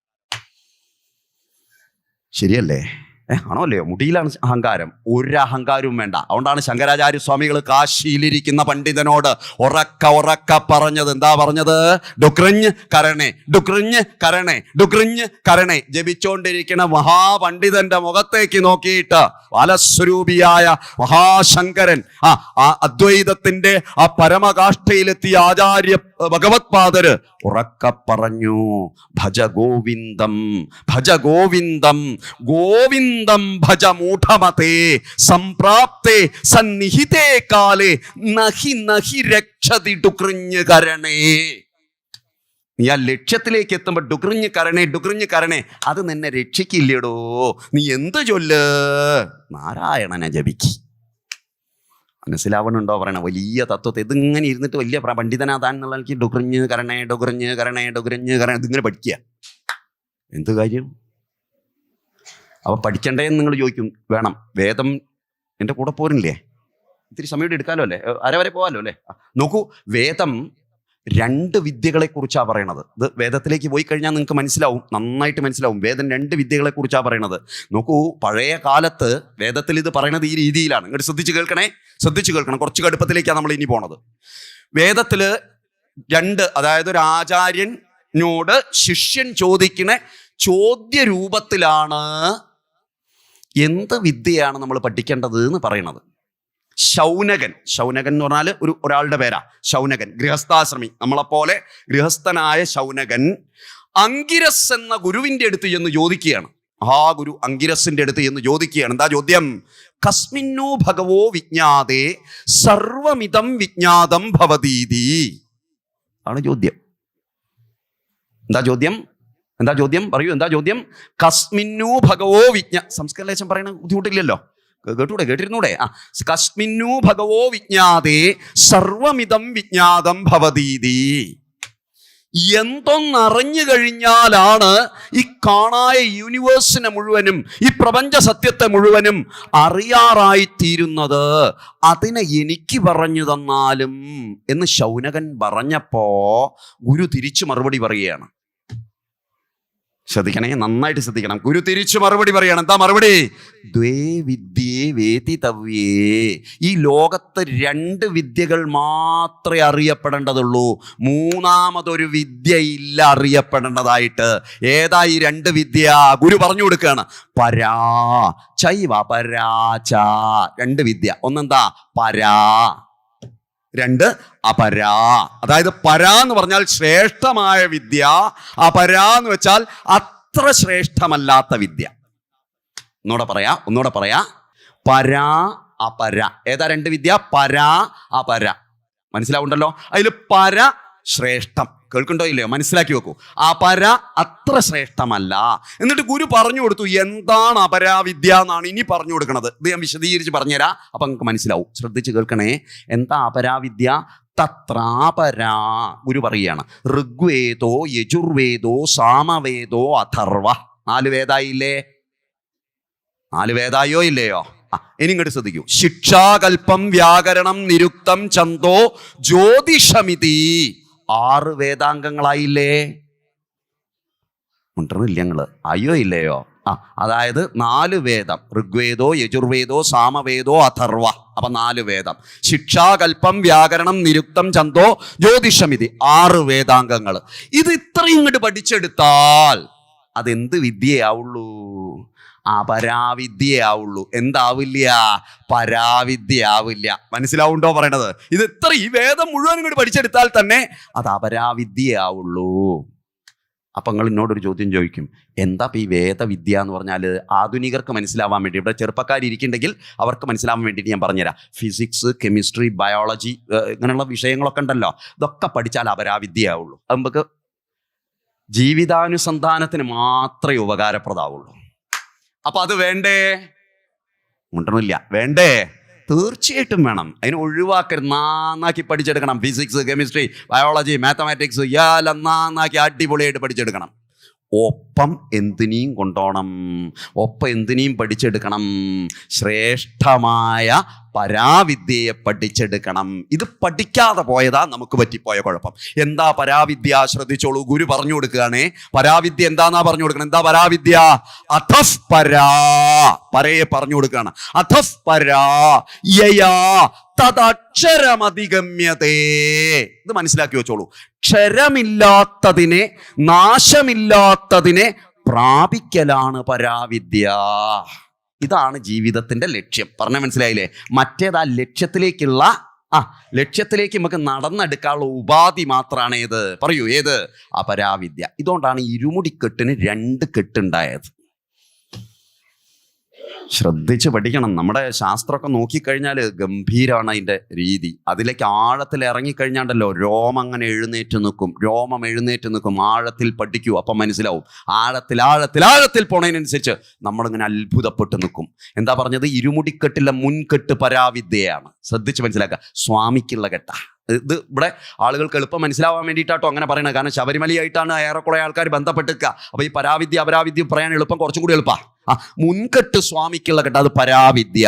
ശരിയല്ലേ? ആണോ അല്ലയോ? മുടിയിലാണ് അഹങ്കാരം. ഒരു അഹങ്കാരവും വേണ്ട. അതുകൊണ്ടാണ് ശങ്കരാചാര്യ സ്വാമികൾ കാശിയിലിരിക്കുന്ന പണ്ഡിതനോട് ഉറക്ക പറഞ്ഞത്. എന്താ പറഞ്ഞത്? ഡുക്രിഞ്ഞ് കരണേ, ഡുക്രിഞ്ഞ് കരണേ, ഡുക്രിഞ്ഞ് കരണേ. ജപിച്ചോണ്ടിരിക്കുന്ന മഹാപണ്ഡിതന്റെ മുഖത്തേക്ക് നോക്കിയിട്ട് ബാലസ്വരൂപിയായ മഹാശങ്കരൻ, ആ അദ്വൈതത്തിന്റെ ആ പരമകാഷ്ഠയിലെത്തിയ ആചാര്യ ഭഗവത് പാദര് ഉറക്ക പറഞ്ഞു, ഭജ ഗോവിന്ദം, ഭജ ഗോവിന്ദം, ഗോവിന്ദം ഭജ മൂഢമതേ, സംപ്രാപ്തേ സന്നിഹിതേ കാലേ, നഹി നഹി രക്ഷതി ഡുക്രിഞ്ഞ് കരണേ. നീ ആ ലക്ഷ്യത്തിലേക്ക് എത്തുമ്പോൾ ഡുക്രിഞ്ഞ് കരണേ, ഡുക്രിഞ്ഞ് കരണേ, അത് നിന്നെ രക്ഷിക്കില്ലടോ. നീ എന്ത് ചൊല്ല്? നാരായണനെ ജപിക്ക്. മനസ്സിലാവണുണ്ടോ പറയണ വലിയ തത്വത്തെ? ഇതിങ്ങനെ ഇരുന്നിട്ട് വലിയ പണ്ഡിതനാഥാൻ എന്നുള്ള എനിക്ക് ഡുക്രിഞ്ഞ് കരണേ, ഡുക്രിഞ്ഞ് കരണേ, ഡുക്രിഞ്ഞ് കരണേ, ഇതിങ്ങനെ പഠിക്കുക. എന്ത് കാര്യം? അപ്പൊ പഠിക്കണ്ടേന്ന് നിങ്ങൾ ചോദിക്കും. വേണം. വേദം എൻ്റെ കൂടെ പോരില്ലേ? ഇത്തിരി സമയം എടുക്കാമല്ലോ അല്ലേ? അരവരെ പോകാമല്ലോ അല്ലേ? നോക്കൂ, വേദം 2 വിദ്യകളെ കുറിച്ചാണ് പറയണത്. ഇത് വേദത്തിലേക്ക് പോയി കഴിഞ്ഞാൽ നിങ്ങൾക്ക് മനസ്സിലാവും, നന്നായിട്ട് മനസ്സിലാവും. വേദം 2 വിദ്യകളെ കുറിച്ചാണ് പറയണത്. നോക്കൂ, പഴയ കാലത്ത് വേദത്തിൽ ഇത് പറയണത് ഈ രീതിയിലാണ്. ഇങ്ങോട്ട് ശ്രദ്ധിച്ച് കേൾക്കണം. കുറച്ച് കടുപ്പത്തിലേക്കാണ് നമ്മൾ ഇനി പോണത്. വേദത്തില് 2, അതായത് ഒരു ആചാര്യനോട് ശിഷ്യൻ ചോദിക്കുന്ന ചോദ്യ രൂപത്തിലാണ് എന്ത് വിദ്യയാണ് നമ്മൾ പഠിക്കേണ്ടത് എന്ന് പറയണത്. ശൗനകൻ എന്ന് പറഞ്ഞാൽ ഒരാളുടെ പേരാ. ശൗനകൻ ഗൃഹസ്ഥാശ്രമി, നമ്മളെപ്പോലെ ഗൃഹസ്ഥനായ ശൗനകൻ അങ്കിരസ് എന്ന ഗുരുവിന്റെ അടുത്ത് എന്ന് ചോദിക്കുകയാണ്. ആ ഗുരു അങ്കിരസിന്റെ അടുത്ത് എന്ന് ചോദിക്കുകയാണ്. എന്താ ചോദ്യം? കസ്മിന്നോ ഭഗവോ വിജ്ഞാതേ സർവമിതം വിജ്ഞാതം ഭവതീതി ആണ് ചോദ്യം. എന്താ ചോദ്യം? പറയൂ, എന്താ ചോദ്യം? കസ്മിന്നോ ഭഗവോ സംസ്കൃതലേശം പറയണ ബുദ്ധിമുട്ടില്ലല്ലോ, കേട്ടിരുന്നൂടെ? കസ്മിന്നു ഭഗവോ വിജ്ഞാതേ സർവമിതം വിജ്ഞാതം ഭവതീതി. എന്തൊന്നറിഞ്ഞു കഴിഞ്ഞാലാണ് ഈ കാണായ യൂണിവേഴ്സിനെ മുഴുവനും, ഈ പ്രപഞ്ച സത്യത്തെ മുഴുവനും അറിയാറായിത്തീരുന്നത്? അതിനെ എനിക്ക് പറഞ്ഞു തന്നാലും എന്ന് ശൗനകൻ പറഞ്ഞപ്പോ ഗുരു തിരിച്ചു മറുപടി പറയുകയാണ്. ശ്രദ്ധിക്കണേ, നന്നായിട്ട് ശ്രദ്ധിക്കണം. ഗുരു തിരിച്ചു മറുപടി പറയാണ്. എന്താ മറുപടി? ദ്വേ വിദ്യേ വേതിതവ്യേ. ഈ ലോകത്ത് 2 വിദ്യകൾ മാത്രമേ അറിയപ്പെടേണ്ടതുള്ളൂ. മൂന്നാമതൊരു വിദ്യ ഇല്ല അറിയപ്പെടേണ്ടതായിട്ട്. ഏതാ ഈ 2 വിദ്യ? ഗുരു പറഞ്ഞു കൊടുക്കുകയാണ്. പരാ ചൈവ പരാച. 2 വിദ്യ. ഒന്നെന്താ? പരാ. 2 അപരാ. അതായത് പരാ എന്ന് പറഞ്ഞാൽ ശ്രേഷ്ഠമായ വിദ്യ, അപരാ എന്ന് വെച്ചാൽ അത്ര ശ്രേഷ്ഠമല്ലാത്ത വിദ്യ. ഒന്നുകൂടെ പറയാ. പരാ അപര. ഏതാ 2 വിദ്യ? പരാ അപര. മനസ്സിലാവുണ്ടല്ലോ? അതിൽ പര ശ്രേഷ്ഠം. കേൾക്കുണ്ടോ ഇല്ലയോ? മനസ്സിലാക്കി വെക്കൂ. അപര അത്ര ശ്രേഷ്ഠമല്ല. എന്നിട്ട് ഗുരു പറഞ്ഞു കൊടുത്തു എന്താണ് അപരാവിദ്യ എന്നാണ് ഇനി പറഞ്ഞു കൊടുക്കണത്. ഇത് ഞാൻ വിശദീകരിച്ച് പറഞ്ഞുതരാം, അപ്പൊ നിങ്ങൾക്ക് മനസ്സിലാവും. ശ്രദ്ധിച്ച് കേൾക്കണേ. എന്താ അപരാവിദ്യ? തത്രാപരാ. ഗുരു പറയുകയാണ്. ഋഗ്വേദോ യജുർവേദോ സാമവേദോ അഥർവ. 4 വേദായില്ലേ? 4 വേദായോ ഇല്ലയോ? ഇനി ഇങ്ങോട്ട് ശ്രദ്ധിക്കൂ. ശിക്ഷാകൽപ്പം വ്യാകരണം നിരുക്തം ഛന്ദോ ജ്യോതിഷമിതി. 6 വേദാംഗങ്ങളായില്ലേ? ഉണ്ടറില്ല ഞങ്ങള് അയ്യോ ഇല്ലയോ? അതായത് 4 വേദം. ഋഗ്വേദോ യജുർവേദോ സാമവേദോ അഥർവ. അപ്പൊ 4 വേദം. ശിക്ഷാകൽപ്പം വ്യാകരണം നിരുക്തം ഛന്ദോ ജ്യോതിഷമിതി. 6 വേദാംഗങ്ങൾ. ഇത് ഇത്രയും ഇങ്ങോട്ട് പഠിച്ചെടുത്താൽ അതെന്ത് വിദ്യയാവുള്ളൂ? അപരാവിദ്യയാവുള്ളൂ. എന്താവില്ല? പരാവിദ്യ ആവില്ല. മനസ്സിലാവുണ്ടോ പറയണത്? ഇത് ഈ വേദം മുഴുവൻ ഇങ്ങോട്ട് പഠിച്ചെടുത്താൽ തന്നെ അത് അപരാവിദ്യയാവുള്ളൂ. അപ്പം നിങ്ങൾ എന്നോടൊരു ചോദ്യം ചോദിക്കും, എന്താ ഈ വേദവിദ്യ എന്ന് പറഞ്ഞാൽ? ആധുനികർക്ക് മനസ്സിലാവാൻ വേണ്ടി, ഇവിടെ ചെറുപ്പക്കാരിയ്ക്കുന്നുണ്ടെങ്കിൽ അവർക്ക് മനസ്സിലാവാൻ വേണ്ടിയിട്ട് ഞാൻ പറഞ്ഞുതരാം. ഫിസിക്സ്, കെമിസ്ട്രി, ബയോളജി ഇങ്ങനെയുള്ള വിഷയങ്ങളൊക്കെ ഉണ്ടല്ലോ, ഇതൊക്കെ പഠിച്ചാൽ അപരാവിദ്യയാവുള്ളൂ. അത് നമുക്ക് ജീവിതാനുസന്ധാനത്തിന് മാത്രമേ ഉപകാരപ്രദമാവുള്ളൂ. അപ്പം അത് വേണ്ടേ? മുണ്ടണില്ല, വേണ്ടേ? തീർച്ചയായിട്ടും വേണം. അതിന് ഒഴിവാക്കരുത്, നന്നാക്കി പഠിച്ചെടുക്കണം. ഫിസിക്സ്, കെമിസ്ട്രി, ബയോളജി, മാത്തമാറ്റിക്സ് എല്ലാം നന്നാക്കി അടിപൊളിയായിട്ട് പഠിച്ചെടുക്കണം. ഒപ്പം എന്തിനേയും കൊണ്ടോണം, ഒപ്പം എന്തിനേയും പഠിച്ചെടുക്കണം. ശ്രേഷ്ഠമായ പരാവിദ്യയെ പഠിച്ചെടുക്കണം. ഇത് പഠിക്കാതെ പോയതാ നമുക്ക് പറ്റിപ്പോയ കുഴപ്പം. എന്താ പരാവിദ്യ? ശ്രദ്ധിച്ചോളൂ, ഗുരു പറഞ്ഞു കൊടുക്കുകയാണേ. പരാവിദ്യ എന്താന്നാ പറഞ്ഞു കൊടുക്കണം. എന്താ പരാവിദ്യ? അധഃ പരാ, പരയെ പറഞ്ഞു കൊടുക്കുകയാണ്. അധഃ പരാ യയാ തദക്ഷരമധിഗമ്യതേ. ഇത് മനസ്സിലാക്കി വെച്ചോളൂ. ക്ഷരമില്ലാത്തതിനെ, നാശമില്ലാത്തതിനെ പ്രാപിക്കലാണ് പരാവിദ്യ. ഇതാണ് ജീവിതത്തിന്റെ ലക്ഷ്യം. പറഞ്ഞ മനസ്സിലായില്ലേ? മറ്റേതാ ലക്ഷ്യത്തിലേക്കുള്ള ലക്ഷ്യത്തിലേക്ക് നമുക്ക് നടന്നെടുക്കാനുള്ള ഉപാധി മാത്രമാണ് ഏത്? പറയൂ, ഏത്? അപരാവിദ്യ. ഇതുകൊണ്ടാണ് ഇരുമുടിക്കെട്ടിന് 2 കെട്ടുണ്ടായത്. ശ്രദ്ധിച്ച് പഠിക്കണം. നമ്മുടെ ശാസ്ത്രമൊക്കെ നോക്കിക്കഴിഞ്ഞാൽ ഗംഭീരമാണ് അതിൻ്റെ രീതി. അതിലേക്ക് ആഴത്തിൽ ഇറങ്ങിക്കഴിഞ്ഞാണ്ടല്ലോ രോമം അങ്ങനെ എഴുന്നേറ്റ് നിൽക്കും, രോമം എഴുന്നേറ്റ് നിൽക്കും. ആഴത്തിൽ പഠിക്കൂ, അപ്പം മനസ്സിലാവും. ആഴത്തിൽ പോണതിനനുസരിച്ച് നമ്മളിങ്ങനെ അത്ഭുതപ്പെട്ട് നിൽക്കും. എന്താ പറഞ്ഞത്? ഇരുമുടിക്കെട്ടിലെ മുൻകെട്ട് പരാവിദ്യയാണ്. ശ്രദ്ധിച്ച് മനസ്സിലാക്കുക. സ്വാമിക്കുള്ള കെട്ട. ഇത് ഇവിടെ ആളുകൾക്ക് എളുപ്പം മനസ്സിലാവാൻ വേണ്ടിയിട്ടാട്ടോ അങ്ങനെ പറയണത്. കാരണം ശബരിമലയായിട്ടാണ് ഏറെക്കുറെ ആൾക്കാർ ബന്ധപ്പെട്ടിരിക്കുക. അപ്പോൾ ഈ പരാവിദ്യ അപരാവിദ്യ പറയാൻ എളുപ്പം, കുറച്ചും കൂടി എളുപ്പമാണ്. മുൻകെട്ട് സ്വാമിക്കുള്ള കെട്ട, അത് പരാവിദ്യ.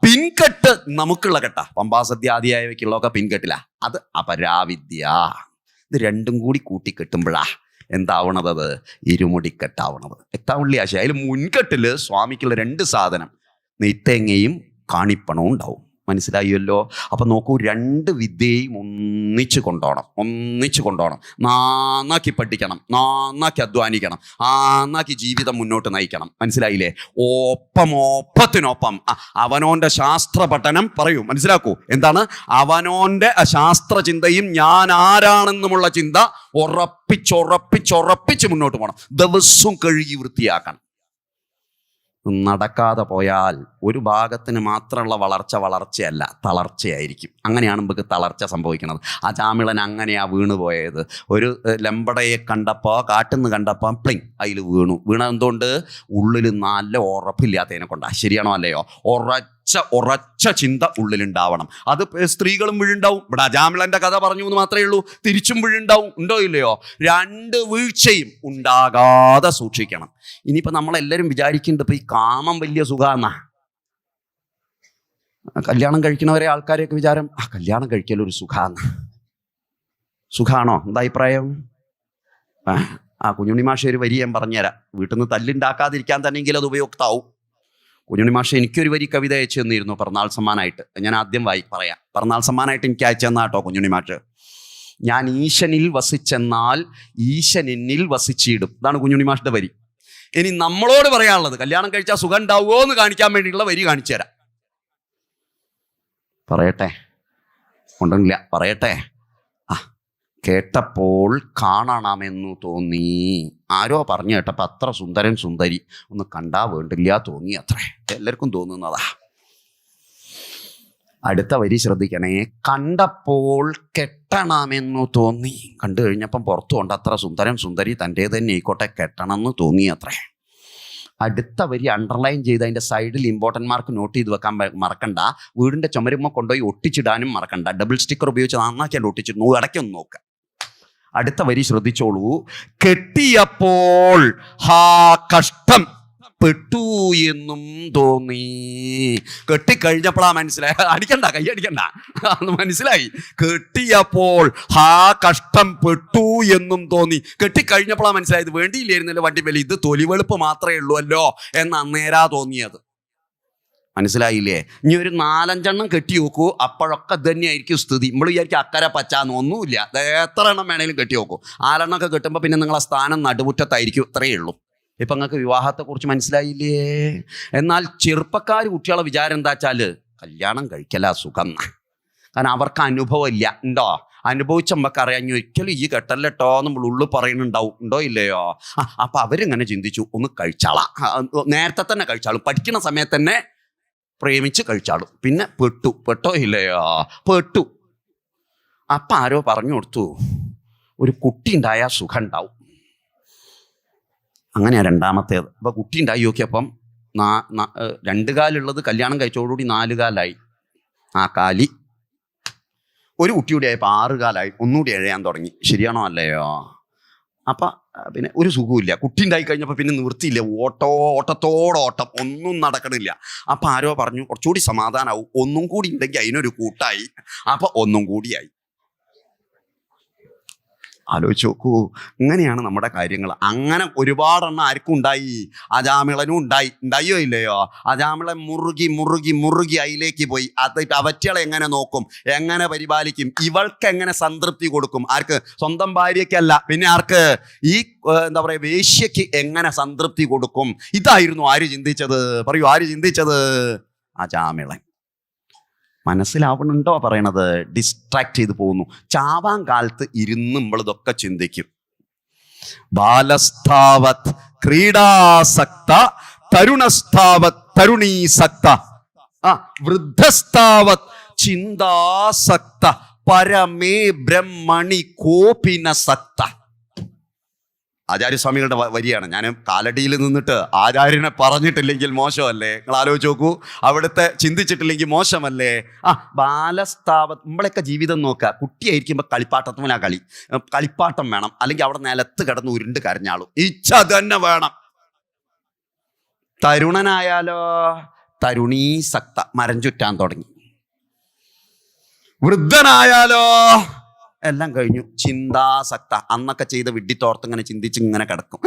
പിൻകെട്ട് നമുക്കുള്ള കെട്ട, പമ്പാസദ്യ ആദിയായവയ്ക്കുള്ളതൊക്കെ പിൻകെട്ടില്ല, അത് അപരാവിദ്യ. ഇത് രണ്ടും കൂടി കൂട്ടിക്കെട്ടുമ്പോഴാ എന്താവണത്? അത് ഇരുമുടിക്കെട്ടാവണത്. എത്താവുള്ളി ആശയം. അതിൽ മുൻകെട്ടിൽ സ്വാമിക്കുള്ള 2 സാധനം, നെയ്ത്തേങ്ങയും കാണിപ്പണവും ഉണ്ടാവും. മനസ്സിലായല്ലോ? അപ്പം നോക്കൂ, 2 വിദ്യയും ഒന്നിച്ച് കൊണ്ടുപോകണം. നന്നാക്കി പഠിക്കണം, നന്നാക്കി അധ്വാനിക്കണം, നന്നാക്കി ജീവിതം മുന്നോട്ട് നയിക്കണം. മനസ്സിലായില്ലേ? ഒപ്പത്തിനൊപ്പം അവനോന്റെ ശാസ്ത്ര പഠനം പറയൂ, മനസ്സിലാക്കൂ. എന്താണ്? അവനോന്റെ ശാസ്ത്ര ചിന്തയും ഞാൻ ആരാണെന്നുമുള്ള ചിന്ത ഉറപ്പിച്ച് മുന്നോട്ട് പോകണം. ദിവസവും കഴുകി വൃത്തിയാക്കണം. നടക്കാതെ പോയാൽ ഒരു ഭാഗത്തിന് മാത്രമുള്ള വളർച്ചയല്ല, തളർച്ചയായിരിക്കും. അങ്ങനെയാണ് നമുക്ക് തളർച്ച സംഭവിക്കുന്നത്. ആ ചാമിളൻ അങ്ങനെയാ വീണു പോയത്. ഒരു ലമ്പടയെ കാട്ടുന്ന് കണ്ടപ്പോൾ അതിൽ വീണ എന്തുകൊണ്ട്? ഉള്ളിൽ നല്ല ഉറപ്പില്ലാത്തതിനെ കൊണ്ടാ. ശരിയാണോ അല്ലയോ? ഉറച്ച ചിന്ത ഉള്ളിലുണ്ടാവണം. അത് സ്ത്രീകളും വീഴുണ്ടാവും. ഇവിടെ അജാമിളന്റെ കഥ പറഞ്ഞു എന്ന് മാത്രമേ ഉള്ളൂ. തിരിച്ചും വീഴുണ്ടാവും. ഉണ്ടോ ഇല്ലയോ? 2 വീഴ്ചയും ഉണ്ടാകാതെ സൂക്ഷിക്കണം. ഇനിയിപ്പോൾ നമ്മളെല്ലാവരും വിചാരിക്കുന്നുണ്ട് ഇപ്പം ഈ കാമം വലിയ സുഖാന്നാ. കല്യാണം കഴിക്കണവരെ ആൾക്കാരെയൊക്കെ വിചാരം കല്യാണം കഴിക്കലൊരു സുഖാണോ? എന്താ അഭിപ്രായം? കുഞ്ഞുണ്ണി മാഷ ഒരു വരി ഞാൻ പറഞ്ഞുതരാം. വീട്ടിൽ നിന്ന് തല്ലുണ്ടാക്കാതിരിക്കാൻ തന്നെയെങ്കിലും അത് ഉപയുക്താവും. കുഞ്ഞുണ്ണി മാഷ എനിക്കൊരു വരി കവിത അയച്ചു തന്നിരുന്നു പിറന്നാൾ സമ്മാനമായിട്ട്. ഞാൻ ആദ്യം പറയാം. പിറന്നാൾ സമ്മാനമായിട്ട് എനിക്ക് അയച്ചു തന്നാട്ടോ കുഞ്ഞുണ്ണി മാഷ്. ഞാൻ ഈശനിൽ വസിച്ചെന്നാൽ ഈശൻ എന്നിൽ വസിച്ചിടും. ഇതാണ് കുഞ്ഞുണ്ണി മാഷിന്റെ വരി. ഇനി നമ്മളോട് പറയാനുള്ളത്, കല്യാണം കഴിച്ചാൽ സുഖം ഉണ്ടാവുമോ എന്ന് കാണിക്കാൻ വേണ്ടിയിട്ടുള്ള വരി കാണിച്ചു തരാം. പറയട്ടെ? കൊണ്ടില്ല, പറയട്ടെ. കേട്ടപ്പോൾ കാണണമെന്നു തോന്നി. ആരോ പറഞ്ഞു കേട്ടപ്പോൾ അത്ര സുന്ദരി ഒന്ന് കണ്ടാ വേണ്ടില്ല തോന്നി. അത്രേ എല്ലാവർക്കും തോന്നുന്നതാ. അടുത്ത വരി ശ്രദ്ധിക്കണേ. കണ്ടപ്പോൾ കെട്ടണമെന്നു തോന്നി. കണ്ടു കഴിഞ്ഞപ്പം പുറത്തു കൊണ്ട് അത്ര സുന്ദരി തൻ്റെ തന്നെ ആയിക്കോട്ടെ, കെട്ടണമെന്ന് തോന്നി. അത്രേ. അടുത്ത വരി അണ്ടർലൈൻ ചെയ്ത് അതിൻ്റെ സൈഡിൽ ഇമ്പോർട്ടൻ്റ് മാർക്ക് നോട്ട് ചെയ്ത് വെക്കാൻ മറക്കണ്ട. വീടിൻ്റെ ചുമരുമ്മ കൊണ്ടുപോയി ഒട്ടിച്ചിടാനും മറക്കണ്ട. ഡബിൾ സ്റ്റിക്കർ ഉപയോഗിച്ച് നന്നാക്കിയാൽ ഒട്ടിച്ചിട്ട് ഇടയ്ക്കൊന്ന് നോക്കുക. അടുത്ത വരി ശ്രദ്ധിച്ചോളൂ. കെട്ടിയപ്പോൾ കഷ്ടം പെട്ടു എന്നും തോന്നി. കെട്ടിക്കഴിഞ്ഞപ്പോഴാ മനസ്സിലായി. കൈ അടിക്കണ്ട, മനസ്സിലായി. കെട്ടിയപ്പോൾ കഷ്ടം പെട്ടു എന്നും തോന്നി. കെട്ടിക്കഴിഞ്ഞപ്പോഴാ മനസ്സിലായത് വേണ്ടിയില്ലായിരുന്നല്ലോ വണ്ടി വില, ഇത് തൊലിവെളുപ്പ് മാത്രമേ ഉള്ളൂല്ലോ എന്ന് അന്നേരാ തോന്നിയത്. മനസ്സിലായില്ലേ? ഇനി ഒരു 4-5 കെട്ടി നോക്കൂ, അപ്പോഴൊക്കെ തന്നെയായിരിക്കും സ്ഥിതി. നമ്മൾ വിചാരിക്കും അക്കരെ പച്ചാന്ന്. ഒന്നുമില്ല. എത്ര എണ്ണം വേണേലും കെട്ടി നോക്കൂ. 4 എണ്ണമൊക്കെ കെട്ടുമ്പോൾ പിന്നെ നിങ്ങളെ സ്ഥാനം നടുമുറ്റത്തായിരിക്കും. ഇത്രയേ ഉള്ളൂ. ഇപ്പം നിങ്ങൾക്ക് വിവാഹത്തെക്കുറിച്ച് മനസ്സിലായില്ലേ? എന്നാൽ ചെറുപ്പക്കാർ കുട്ടികളെ വിചാരം എന്താ വെച്ചാൽ കല്യാണം കഴിക്കല സുഖം. കാരണം അവർക്ക് അനുഭവം ഇല്ല. ഉണ്ടോ? അനുഭവിച്ച നമുക്ക് അറിയാൻ ഒരിക്കലും ഈ കെട്ടല്ലോ നമ്മൾ ഉള്ളു പറയുന്നുണ്ടാവും, ഉണ്ടോ ഇല്ലയോ? അപ്പൊ അവരിങ്ങനെ ചിന്തിച്ചു, ഒന്ന് കഴിച്ചാളാം, നേരത്തെ തന്നെ കഴിച്ചാളും, പഠിക്കുന്ന സമയത്ത് തന്നെ പ്രേമിച്ച് കഴിച്ചാളും. പിന്നെ പെട്ടോ ഇല്ലയോ? പെട്ടു. അപ്പൊ ആരോ പറഞ്ഞു കൊടുത്തു, ഒരു കുട്ടി ഉണ്ടായാൽ സുഖം ഉണ്ടാവും. അങ്ങനെയാ രണ്ടാമത്തേത്. അപ്പൊ കുട്ടി ഉണ്ടായി നോക്കിയപ്പം 2 കാലുള്ളത് കല്യാണം കഴിച്ചതോടുകൂടി 4 കാലായി. ആ കാലി ഒരു കുട്ടിയുടെ ആയപ്പോൾ 6 കാലായി, ഒന്നുകൂടി എഴയാൻ തുടങ്ങി. ശരിയാണോ അല്ലയോ? അപ്പം പിന്നെ ഒരു സുഖമില്ല. കുട്ടി ഉണ്ടായി കഴിഞ്ഞപ്പോൾ പിന്നെ നിവൃത്തിയില്ല, ഓട്ടത്തോടോട്ടം, ഒന്നും നടക്കണില്ല. അപ്പം ആരോ പറഞ്ഞു കുറച്ചുകൂടി സമാധാനമാവും, ഒന്നും കൂടി ഉണ്ടെങ്കിൽ അതിനൊരു കൂട്ടായി. അപ്പം ഒന്നും കൂടിയായി. ആലോചിച്ച് നോക്കൂ, ഇങ്ങനെയാണ് നമ്മുടെ കാര്യങ്ങൾ. അങ്ങനെ ഒരുപാടെണ്ണം ആർക്കും ഉണ്ടായി, അജാമിളനും ഉണ്ടായോ ഇല്ലയോ? അജാമിളൻ മുറുകി അതിലേക്ക് പോയി. അവറ്റകളെ എങ്ങനെ നോക്കും, എങ്ങനെ പരിപാലിക്കും, ഇവൾക്ക് എങ്ങനെ സംതൃപ്തി കൊടുക്കും? ആർക്ക്? സ്വന്തം ഭാര്യയ്ക്കല്ല, പിന്നെ ആർക്ക്? ഈ എന്താ പറയുക, വേശ്യയ്ക്ക് എങ്ങനെ സംതൃപ്തി കൊടുക്കും? ഇതായിരുന്നു ആര് ചിന്തിച്ചത്? പറയൂ, ആര് ചിന്തിച്ചത്? അജാമിളൻ. മനസ്സിലാവണുണ്ടോ പറയണത്? ഡിസ്ട്രാക്ട് ചെയ്ത് പോകുന്നു. ചാവാൻ കാലത്ത് ഇരുന്ന് നമ്മളിതൊക്കെ ചിന്തിക്കും. ബാലസ്ഥാവത് ക്രീഡാസക്ത, തരുണസ്ഥാവത് തരുണീസക്ത, വൃദ്ധസ്ഥാവത് ചിന്താസക്ത, പരമേ ബ്രഹ്മണി കോപിന സക്ത. ആചാര്യസ്വാമികളുടെ വരിയാണ്. ഞാൻ കാലടിയിൽ നിന്നിട്ട് ആചാര്യനെ പറഞ്ഞിട്ടില്ലെങ്കിൽ മോശമല്ലേ? നിങ്ങൾ ആലോചിച്ച് നോക്കൂ, അവിടുത്തെ ചിന്തിച്ചിട്ടില്ലെങ്കിൽ മോശമല്ലേ? ബാലസ്ഥാവത്. നമ്മളൊക്കെ ജീവിതം നോക്കുക, കുട്ടിയായിരിക്കുമ്പോൾ കളിപ്പാട്ടത്തിനാ കളിപ്പാട്ടം വേണം, അല്ലെങ്കിൽ അവിടെ നിലത്ത് കിടന്ന് ഉരുണ്ട് കരഞ്ഞാളും, ഇച്ഛ തന്നെ വേണം. തരുണനായാലോ തരുണീസക്ത, മരം ചുറ്റാൻ തുടങ്ങി. വൃദ്ധനായാലോ എല്ലാം കഴിഞ്ഞു, ചിന്താസക്ത. അന്നൊക്കെ ചെയ്ത വിഡ്ഢിത്തോർത്ത് ഇങ്ങനെ ചിന്തിച്ച് ഇങ്ങനെ കിടക്കും.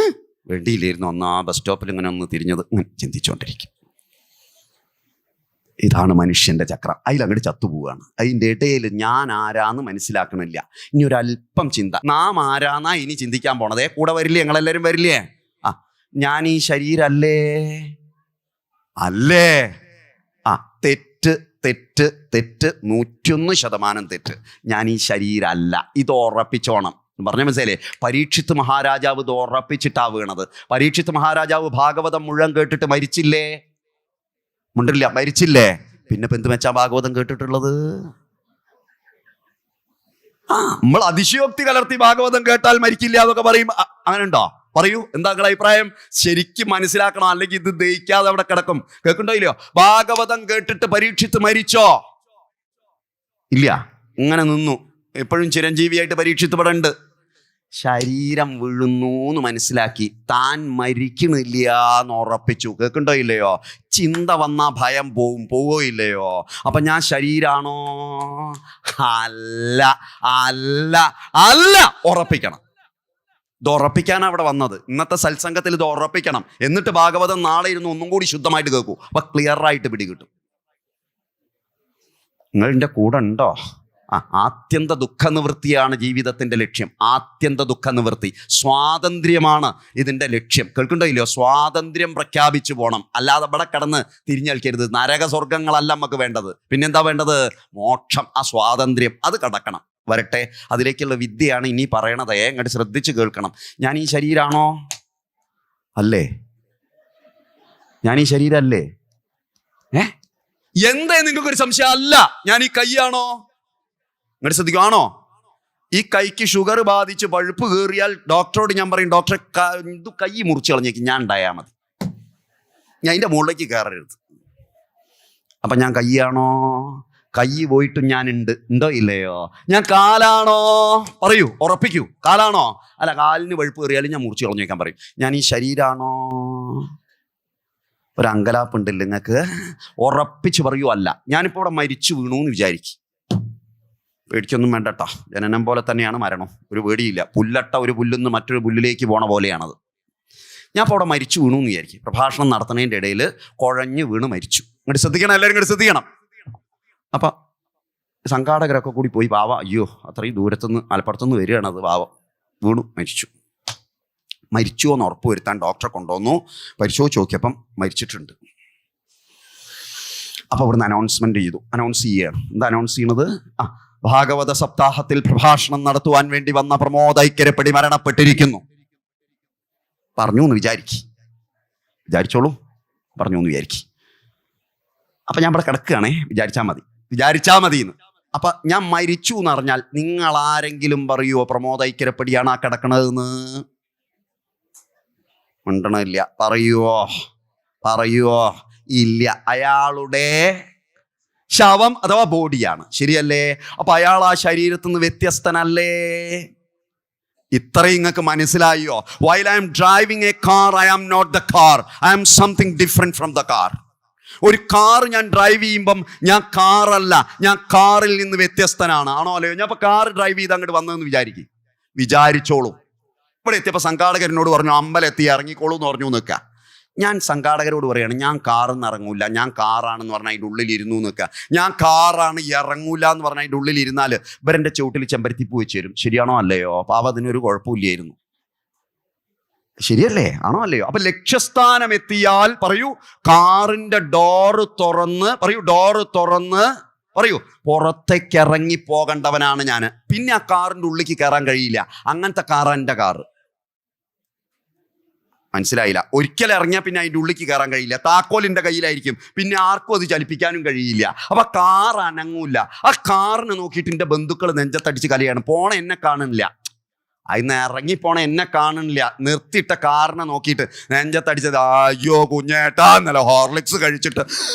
വേണ്ടിയില്ലായിരുന്നു ഒന്ന് ആ ബസ് സ്റ്റോപ്പിൽ ഇങ്ങനെ ഒന്ന് തിരിഞ്ഞത്, ഇങ്ങനെ ചിന്തിച്ചുകൊണ്ടിരിക്കും. ഇതാണ് മനുഷ്യന്റെ ചക്രം. അതിലങ്ങോട്ട് ചത്തുപോവുകയാണ്. അതിൻ്റെ ഇടയിൽ ഞാൻ ആരാന്ന് മനസ്സിലാക്കണില്ല. ഇനി ഒരല്പം ചിന്ത, നാം ആരാന്നാ ഇനി ചിന്തിക്കാൻ പോണതേ. കൂടെ വരില്ലേ? ഞങ്ങളെല്ലാവരും വരില്ലേ? ഞാൻ ഈ ശരീരല്ലേ? അല്ലേ? തെറ്റ് 101% തെറ്റ്. ഞാൻ ഈ ശരീരമല്ല, ഇത് ഉറപ്പിച്ചോണം. പറഞ്ഞ മനസ്സിലേ? പരീക്ഷിത്ത് മഹാരാജാവ് ഇത് ഉറപ്പിച്ചിട്ടാ വീണത്. പരീക്ഷിത്ത് മഹാരാജാവ് ഭാഗവതം മുഴുവൻ കേട്ടിട്ട് മരിച്ചില്ലേ? മുണ്ടില്ല, മരിച്ചില്ലേ? പിന്നെ എന്ത് വെച്ചാ ഭാഗവതം കേട്ടിട്ടുള്ളത്? നമ്മൾ അതിശയോക്തി കലർത്തി ഭാഗവതം കേട്ടാൽ മരിക്കില്ല എന്നൊക്കെ പറയും. അങ്ങനെ ഉണ്ടോ? പറയൂ, എന്താ നിങ്ങളുടെ അഭിപ്രായം? ശരിക്കും മനസ്സിലാക്കണം, അല്ലെങ്കിൽ ഇത് ദഹിക്കാതെ അവിടെ കിടക്കും. കേൾക്കണ്ടോ ഇല്ലയോ? ഭാഗവതം കേട്ടിട്ട് പരീക്ഷിത്ത് മരിച്ചോ? ഇല്ല, ഇങ്ങനെ നിന്നു. എപ്പോഴും ചിരഞ്ജീവിയായിട്ട് പരീക്ഷിത്ത് ഇവിടെ ഉണ്ട്. ശരീരം വീഴുന്നു എന്ന് മനസ്സിലാക്കി, താൻ മരിക്കണില്ല എന്ന് ഉറപ്പിച്ചു. കേൾക്കണ്ടോ ഇല്ലയോ? ചിന്ത വന്നാ ഭയം പോവോ ഇല്ലയോ? അപ്പൊ ഞാൻ ശരീരാണോ? അല്ല, ഉറപ്പിക്കണം. ഇത് ഉറപ്പിക്കാനാണ് അവിടെ വന്നത്. ഇന്നത്തെ സത്സംഗത്തിൽ ഇത് ഉറപ്പിക്കണം. എന്നിട്ട് ഭാഗവതം നാളെ ഇരുന്ന് ഒന്നും കൂടി ശുദ്ധമായിട്ട് കേൾക്കൂ. അപ്പൊ ക്ലിയറായിട്ട് പിടികിട്ടും. നിങ്ങളുടെ കൂടെ ഉണ്ടോ? ആത്യന്ത ദുഃഖനിവൃത്തിയാണ് ജീവിതത്തിൻ്റെ ലക്ഷ്യം. ആത്യന്ത ദുഃഖനിവൃത്തി, സ്വാതന്ത്ര്യമാണ് ഇതിൻ്റെ ലക്ഷ്യം. കേൾക്കണ്ടോ ഇല്ലയോ? സ്വാതന്ത്ര്യം പ്രഖ്യാപിച്ചു പോകണം. അല്ലാതെ ഇവിടെ കിടന്ന് തിരിഞ്ഞളിക്കരുത്. നരക സ്വർഗങ്ങളല്ല നമുക്ക് വേണ്ടത്. പിന്നെന്താ വേണ്ടത്? മോക്ഷം. ആ സ്വാതന്ത്ര്യം അത് കടക്കണം. വരട്ടെ, അതിലേക്കുള്ള വിദ്യയാണ് ഇനി പറയണത്. അങ്ങോട്ട് ശ്രദ്ധിച്ച് കേൾക്കണം. ഞാൻ ഈ ശരീരാണോ? അല്ലേ? ഞാൻ ഈ ശരീരമല്ലേ? എന്തേ നിങ്ങൾക്കൊരു സംശയം? അല്ല. ഞാൻ ഈ കൈയാണോ? ഇങ്ങോട്ട് ശ്രദ്ധിക്കുവാണോ? ഈ കൈക്ക് ഷുഗർ ബാധിച്ച് പഴുപ്പ് കയറിയാൽ ഡോക്ടറോട് ഞാൻ പറയും, ഡോക്ടറെ ഇത് കൈ മുറിച്ച് കളഞ്ഞേക്ക്, ഞാൻ ഉണ്ടായാൽ മതി, ഞാൻ അതിൻ്റെ മുകളിലേക്ക് കയറരുത്. അപ്പം ഞാൻ കൈയാണോ? കൈ പോയിട്ടും ഞാൻ ഉണ്ടോ ഇല്ലയോ? ഞാൻ കാലാണോ? പറയൂ, ഉറപ്പിക്കൂ. കാലാണോ? അല്ല, കാലിന് പഴുപ്പ് കയറിയാലും ഞാൻ മുറിച്ച് കളഞ്ഞേക്കാൻ പറയും. ഞാൻ ഈ ശരീരാണോ? ഒരു അങ്കലാപ്പുണ്ടല്ലോ നിങ്ങൾക്ക്. ഉറപ്പിച്ച് പറയൂ. അല്ല. ഞാനിപ്പോൾ ഇവിടെ മരിച്ചു വീണു എന്ന് വിചാരിക്കും. പേടിക്കൊന്നും വേണ്ടട്ടോ. ജനനം പോലെ തന്നെയാണ് മരണം. ഒരു പേടിയില്ല. പുല്ലട്ട ഒരു പുല്ലിന്ന് മറ്റൊരു പുല്ലിലേക്ക് പോണ പോലെയാണത്. ഞാൻ ഇപ്പോൾ അവിടെ മരിച്ചു വീണു എന്ന് വിചാരിക്കും. പ്രഭാഷണം നടത്തുന്നതിൻ്റെ ഇടയിൽ കുഴഞ്ഞു വീണ് മരിച്ചു. ഇങ്ങോട്ട് ശ്രദ്ധിക്കണം, എല്ലാവരും ഇങ്ങോട്ട് ശ്രദ്ധിക്കണം. അപ്പം സംഘാടകരൊക്കെ കൂടി പോയി, പാവ, അയ്യോ അത്രയും ദൂരത്തുനിന്ന് മലപ്പുറത്തുനിന്ന് വരികയാണത്, പാവം വീണു മരിച്ചു എന്ന് ഉറപ്പ് വരുത്താൻ ഡോക്ടറെ കൊണ്ടുവന്നു. പരിശോധിച്ച് നോക്കിയപ്പം മരിച്ചിട്ടുണ്ട്. അപ്പോൾ ഇവിടുന്ന് അനൗൺസ്മെൻറ്റ് ചെയ്തു. അനൗൺസ് ചെയ്യുകയാണ്. എന്താ അനൗൺസ് ചെയ്യണത്? ഭാഗവത സപ്താഹത്തിൽ പ്രഭാഷണം നടത്തുവാൻ വേണ്ടി വന്ന പ്രമോദ് ഐക്യരപ്പടി മരണപ്പെട്ടിരിക്കുന്നു. പറഞ്ഞു എന്ന് വിചാരിച്ചോളൂ, പറഞ്ഞു എന്ന് വിചാരിക്കും. അപ്പൊ ഞാൻ ഇവിടെ കിടക്കുകയാണേ, വിചാരിച്ചാ മതി എന്ന്. അപ്പൊ ഞാൻ മരിച്ചു എന്ന് അറിഞ്ഞാൽ നിങ്ങൾ ആരെങ്കിലും പറയുമോ പ്രമോദ് ഐക്യരപ്പടിയാണ് ആ കിടക്കണതെന്ന്? മിണ്ടണില്ല. പറയുവോ? ഇല്ല. അയാളുടെ ശവം അഥവാ ബോഡിയാണ്, ശരിയല്ലേ? അപ്പൊ അയാൾ ആ ശരീരത്തിൽ നിന്ന് വ്യത്യസ്തനല്ലേ? ഇത്രയും നിങ്ങൾക്ക് മനസ്സിലായോ? While I am driving a car, I am not the car, I am something different from the car. ഒരു കാർ ഞാൻ ഡ്രൈവ് ചെയ്യുമ്പം ഞാൻ കാറല്ല, ഞാൻ കാറിൽ നിന്ന് വ്യത്യസ്തനാണ്. ആണോ അല്ലയോ? ഞാൻ ഇപ്പൊ കാർ ഡ്രൈവ് ചെയ്ത് അങ്ങോട്ട് വന്നതെന്ന് വിചാരിച്ചോളൂ. ഇവിടെ എത്തിയപ്പോൾ സംഘാടകരനോട് പറഞ്ഞു അമ്പലം ഇറങ്ങിക്കോളൂ എന്ന് പറഞ്ഞു നിൽക്കുക. ഞാൻ സംഘാടകരോട് പറയുകയാണ്, ഞാൻ കാറിൽ നിന്ന് ഇറങ്ങൂല, ഞാൻ കാറാണെന്ന് പറഞ്ഞാൽ അതിൻ്റെ ഉള്ളിൽ ഇരുന്നു നിൽക്കുക. ഞാൻ കാറാണ് ഇറങ്ങൂല എന്ന് പറഞ്ഞാൽ അതിൻ്റെ ഉള്ളിൽ ഇരുന്നാൽ ഇവരെൻ്റെ ചുവട്ടിൽ ചെമ്പരത്തിപ്പൂ വെച്ച് തരും. ശരിയാണോ അല്ലയോ? അപ്പോൾ അതിനൊരു കുഴപ്പമില്ലായിരുന്നു. ശരിയല്ലേ? ആണോ അല്ലയോ? അപ്പൊ ലക്ഷ്യസ്ഥാനം എത്തിയാൽ പറയൂ, കാറിന്റെ ഡോറ് തുറന്ന് പുറത്തേക്ക് ഇറങ്ങി പോകേണ്ടവനാണ് ഞാൻ. പിന്നെ ആ കാറിന്റെ ഉള്ളിലേക്ക് കയറാൻ കഴിയില്ല. അങ്ങനത്തെ കാറാണ് എൻ്റെ കാറ്. മനസ്സിലായില്ല? ഒരിക്കൽ ഇറങ്ങിയാൽ പിന്നെ അതിൻ്റെ ഉള്ളിലേക്ക് കയറാൻ കഴിയില്ല. താക്കോലിൻ്റെ കയ്യിലായിരിക്കും, പിന്നെ ആർക്കും അത് ചലിപ്പിക്കാനും കഴിയില്ല. അപ്പൊ കാർ അനങ്ങൂല. ആ കാറിനെ നോക്കിയിട്ട് എൻ്റെ ബന്ധുക്കൾ നെഞ്ചത്തടിച്ച് കലയാണ്. പോണ എന്നെ കാണുന്നില്ല, അതിന്ന് ഇറങ്ങിപ്പോണ എന്നെ കാണുന്നില്ല. നിർത്തിയിട്ട കാറിനെ നോക്കിയിട്ട് നെഞ്ചത്തടിച്ചത്, അയ്യോ കുഞ്ഞേട്ടാ എന്നല്ല, ഹോർലിക്സ് കഴിച്ചിട്ട്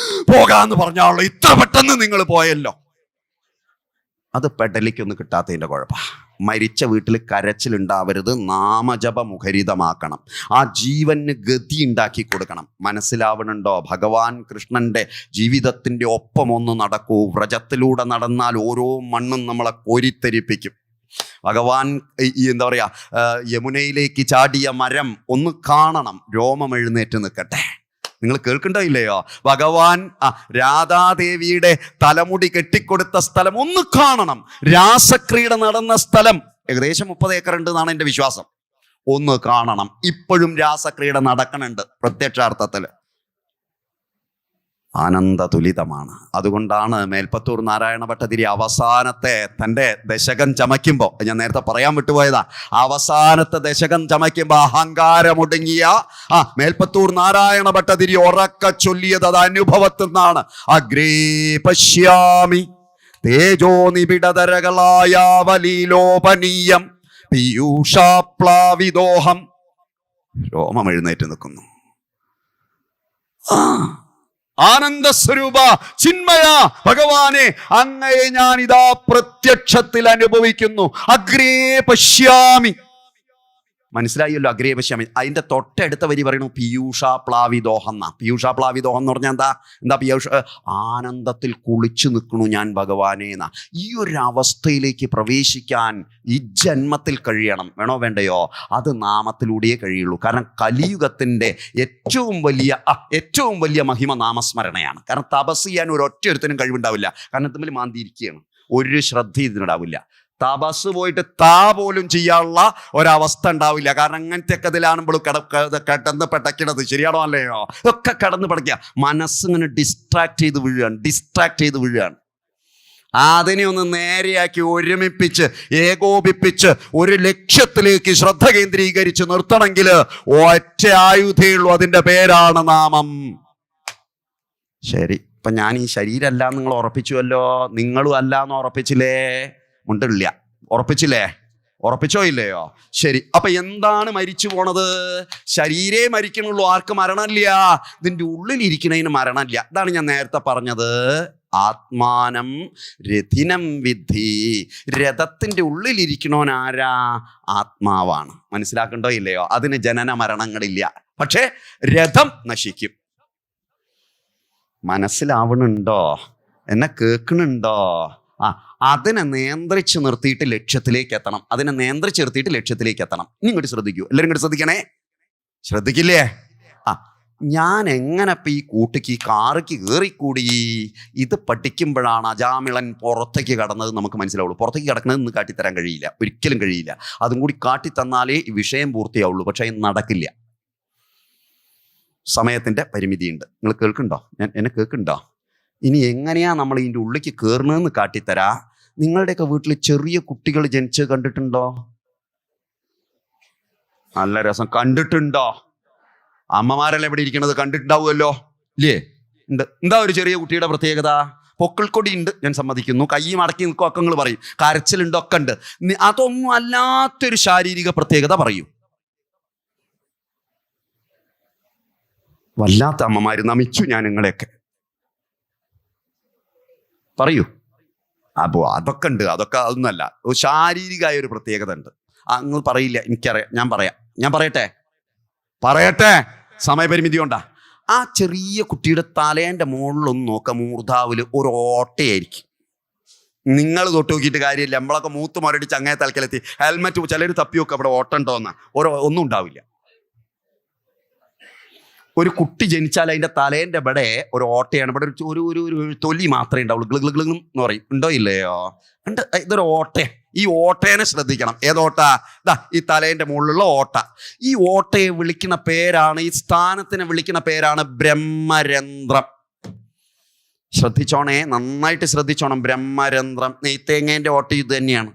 പോകാന്ന് പറഞ്ഞാളോ, ഇത്ര പെട്ടെന്ന് നിങ്ങൾ പോയല്ലോ. അത് പെടലിക്കൊന്നും കിട്ടാത്തതിൻ്റെ കുഴപ്പമാണ്. മരിച്ച വീട്ടിൽ കരച്ചിലുണ്ടാവരുത്, നാമജപ മുഖരിതമാക്കണം. ആ ജീവന് ഗതി ഉണ്ടാക്കി കൊടുക്കണം. മനസ്സിലാവണുണ്ടോ? ഭഗവാൻ കൃഷ്ണന്റെ ജീവിതത്തിൻ്റെ ഒപ്പമൊന്ന് നടക്കൂ. വ്രജത്തിലൂടെ നടന്നാൽ ഓരോ മണ്ണും നമ്മളെ കോരിത്തെരിപ്പിക്കും. ഭഗവാൻ എന്താ പറയാ, യമുനയിലേക്ക് ചാടിയ മരം ഒന്ന് കാണണം, രോമം എഴുന്നേറ്റ് നിൽക്കട്ടെ. നിങ്ങൾ കേൾക്കണ്ടോ ഇല്ലയോ? ഭഗവാൻ രാധാദേവിയുടെ തലമുടി കെട്ടിക്കൊടുത്ത സ്ഥലം ഒന്ന് കാണണം. രാസക്രീഡ നടന്ന സ്ഥലം ഏകദേശം 30 ഏക്കർ ഉണ്ട് എന്നാണ് എൻ്റെ വിശ്വാസം. ഒന്ന് കാണണം. ഇപ്പോഴും രാസക്രീഡ നടക്കണുണ്ട്. പ്രത്യക്ഷാർത്ഥത്തിൽ ആനന്ദതുലിതമാണ്. അതുകൊണ്ടാണ് മേൽപ്പത്തൂർ നാരായണ ഭട്ടതിരി അവസാനത്തെ തൻ്റെ ദശകം ചമയ്ക്കുമ്പോൾ, ഞാൻ നേരത്തെ പറയാൻ വിട്ടുപോയതാ, അവസാനത്തെ ദശകം ചമയ്ക്കുമ്പോൾ അഹങ്കാരമൊടുങ്ങിയ മേൽപ്പത്തൂർ നാരായണ ഭട്ടതിരി ഉറക്ക ചൊല്ലിയത് അത് അനുഭവത്തിൽ നിന്നാണ്. അഗ്രേ പശ്യാമി തേജോ നിബിഡതരകളായാവലീലോപനീയം പീയൂഷാപ്ലാവിദോഹം. രോമം എഴുന്നേറ്റ് നിൽക്കുന്നു. ആനന്ദസ്വരൂപ ചിന്മയ ഭഗവാനെ, അങ്ങയെ ഞാൻ ഇതാ പ്രത്യക്ഷത്തിൽ അനുഭവിക്കുന്നു. അഗ്രേ പശ്യാമി. മനസ്സിലായല്ലോ? അഗ്രേ പശ്യാമി. അതിന്റെ തൊട്ടടുത്ത വരി പറയണു പീയൂഷാപ്ലാവിദോഹം എന്നാ. പീയൂഷാപ്ലാവിദോഹം എന്ന് പറഞ്ഞാൽ എന്താ പീയൂഷ? ആനന്ദത്തിൽ കുളിച്ചു നിൽക്കണു ഞാൻ ഭഗവാനെ എന്നാ. ഈ ഒരു അവസ്ഥയിലേക്ക് പ്രവേശിക്കാൻ ഈ ജന്മത്തിൽ കഴിയണം. വേണോ വേണ്ടയോ? അത് നാമത്തിലൂടെയേ കഴിയുള്ളൂ. കാരണം കലിയുഗത്തിന്റെ ഏറ്റവും വലിയ മഹിമ നാമസ്മരണയാണ്. കാരണം തപസ് ചെയ്യാൻ ഒരൊറ്റ ഒരുത്തനും കഴിവുണ്ടാവില്ല. കാരണം തമ്മിൽ മാന്തിയിരിക്കുകയാണ്, ഒരു ശ്രദ്ധ ഇതിനുണ്ടാവില്ല. തപസ് പോയിട്ട് പോലും ചെയ്യാനുള്ള ഒരവസ്ഥ ഉണ്ടാവില്ല. കാരണം അങ്ങനത്തെ ഒക്കെ ഇതിലാണുമ്പോൾ കിടന്ന് പെടക്കണത്. ശരിയാണോ അല്ലയോ? ഒക്കെ കിടന്ന് പെടക്കുക. മനസ്സിങ്ങനെ ഡിസ്ട്രാക്ട് ചെയ്ത് വീഴുകയാണ്. അതിനെ ഒന്ന് നേരെയാക്കി ഒരുമിപ്പിച്ച് ഏകോപിപ്പിച്ച് ഒരു ലക്ഷ്യത്തിലേക്ക് ശ്രദ്ധ കേന്ദ്രീകരിച്ച് നിർത്തണമെങ്കിൽ ഒറ്റ ആയുധേ ഉള്ളൂ. അതിൻ്റെ പേരാണ് നാമം. ശരി, ഇപ്പൊ ഞാൻ ഈ ശരീരമല്ല നിങ്ങൾ ഉറപ്പിച്ചുവല്ലോ. നിങ്ങളും അല്ല എന്ന് ഉറപ്പിച്ചില്ലേ? ഉണ്ടില്ല. ഉറപ്പിച്ചോ ഇല്ലയോ? ശരി, അപ്പൊ എന്താണ് മരിച്ചു പോണത്? ശരീരേ മരിക്കണുള്ളൂ, ആർക്ക് മരണമില്ല. ഇതിൻ്റെ ഉള്ളിലിരിക്കണതിന് മരണമില്ല. ഇതാണ് ഞാൻ നേരത്തെ പറഞ്ഞത്. ആത്മാനം രഥിനം വിദ്ധി. രഥത്തിന്റെ ഉള്ളിലിരിക്കണോനാരാ? ആത്മാവാണ്. മനസ്സിലാക്കണ്ടോ ഇല്ലയോ? അതിന് ജനന മരണങ്ങളില്ല. പക്ഷേ രഥം നശിക്കും. മനസ്സിലാവണുണ്ടോ? എന്നെ കേൾക്കണുണ്ടോ? അതിനെ നിയന്ത്രിച്ച് നിർത്തിയിട്ട് ലക്ഷ്യത്തിലേക്ക് എത്തണം. ഇനി ഇങ്ങോട്ട് ശ്രദ്ധിക്കൂ. എല്ലാവരും ഇങ്ങോട്ട് ശ്രദ്ധിക്കണേ. ശ്രദ്ധിക്കില്ലേ? ഞാൻ എങ്ങനെ ഇപ്പം ഈ കൂട്ടിക്ക് ഈ കാറിക്ക് കയറിക്കൂടി? ഇത് പഠിക്കുമ്പോഴാണ് അജാമിളൻ പുറത്തേക്ക് കടന്നത് നമുക്ക് മനസ്സിലാവുള്ളൂ. പുറത്തേക്ക് കിടക്കുന്നത് ഇന്ന് കാട്ടിത്തരാൻ കഴിയില്ല, ഒരിക്കലും കഴിയില്ല. അതും കൂടി കാട്ടിത്തന്നാലേ ഈ വിഷയം പൂർത്തിയാവുള്ളൂ. പക്ഷേ നടക്കില്ല. സമയത്തിൻ്റെ പരിമിതിയുണ്ട്. നിങ്ങൾ കേൾക്കുന്നുണ്ടോ? എന്നെ കേൾക്കുന്നുണ്ടോ? ഇനി എങ്ങനെയാ നമ്മൾ ഇതിൻ്റെ ഉള്ളിലേക്ക് കയറുന്നതെന്ന് കാട്ടിത്തരാ. നിങ്ങളുടെയൊക്കെ വീട്ടിൽ ചെറിയ കുട്ടികൾ ജനിച്ച് കണ്ടിട്ടുണ്ടോ? നല്ല രസം. കണ്ടിട്ടുണ്ടോ? അമ്മമാരെല്ലാം എവിടെ ഇരിക്കണത് കണ്ടിട്ടുണ്ടാവുമല്ലോ, ഇല്ലേ? ഉണ്ട്. എന്താ ഒരു ചെറിയ കുട്ടിയുടെ പ്രത്യേകത? പൊക്കിൾക്കൊടി ഉണ്ട്, ഞാൻ സമ്മതിക്കുന്നു. കൈ മടക്കി നിൽക്കും ഒക്കെ നിങ്ങൾ പറയും. കരച്ചിലുണ്ട്, ഒക്കെ ഉണ്ട്. അതൊന്നും അല്ലാത്തൊരു ശാരീരിക പ്രത്യേകത പറയൂ. വല്ലാത്ത അമ്മമാര്, നമിച്ചു ഞാൻ നിങ്ങളെയൊക്കെ. പറയൂ. അപ്പോ അതൊക്കെ ഉണ്ട്. അതൊന്നല്ല, ശാരീരികമായ ഒരു പ്രത്യേകത ഉണ്ട്. അങ്ങ് പറയില്ല, എനിക്കറിയാം. ഞാൻ പറയട്ടെ സമയപരിമിതി കൊണ്ടാ. ആ ചെറിയ കുട്ടിയുടെ തലേൻ്റെ മുകളിലൊന്ന് നോക്കാം, മൂർധാവില് ഒരു ഓട്ടയായിരിക്കും. നിങ്ങൾ തൊട്ട് നോക്കിയിട്ട് കാര്യമില്ല. നമ്മളൊക്കെ മൂത്ത് മരടിച്ച് അങ്ങേ തലക്കലെത്തി ഹെൽമെറ്റ് ചിലർ തപ്പി നോക്കുക, അവിടെ ഓട്ടം ഉണ്ടോന്നാ. ഒന്നും ഉണ്ടാവില്ല. ഒരു കുട്ടി ജനിച്ചാൽ അതിൻ്റെ തലേൻ്റെ ഇവിടെ ഒരു ഓട്ടയാണ്. ഇവിടെ ഒരു തൊലി മാത്രമേ ഉണ്ടാവുള്ളൂ. ഗ്ലി എന്ന് പറയും. ഉണ്ടോ ഇല്ലയോ? ഉണ്ട്. ഇതൊരു ഓട്ടയാണ്. ഈ ഓട്ടേനെ ശ്രദ്ധിക്കണം. ഏതോട്ട? ഈ തലേൻ്റെ മുകളിലുള്ള ഓട്ട. ഈ ഓട്ടയെ വിളിക്കുന്ന പേരാണ്, ഈ സ്ഥാനത്തിനെ വിളിക്കുന്ന പേരാണ് ബ്രഹ്മരന്ധ്രം. ശ്രദ്ധിച്ചോണേ, നന്നായിട്ട് ശ്രദ്ധിച്ചോണം. ബ്രഹ്മരന്ധ്രം. നെയ്ത്തേങ്ങേൻ്റെ ഓട്ട ഇത് തന്നെയാണ്.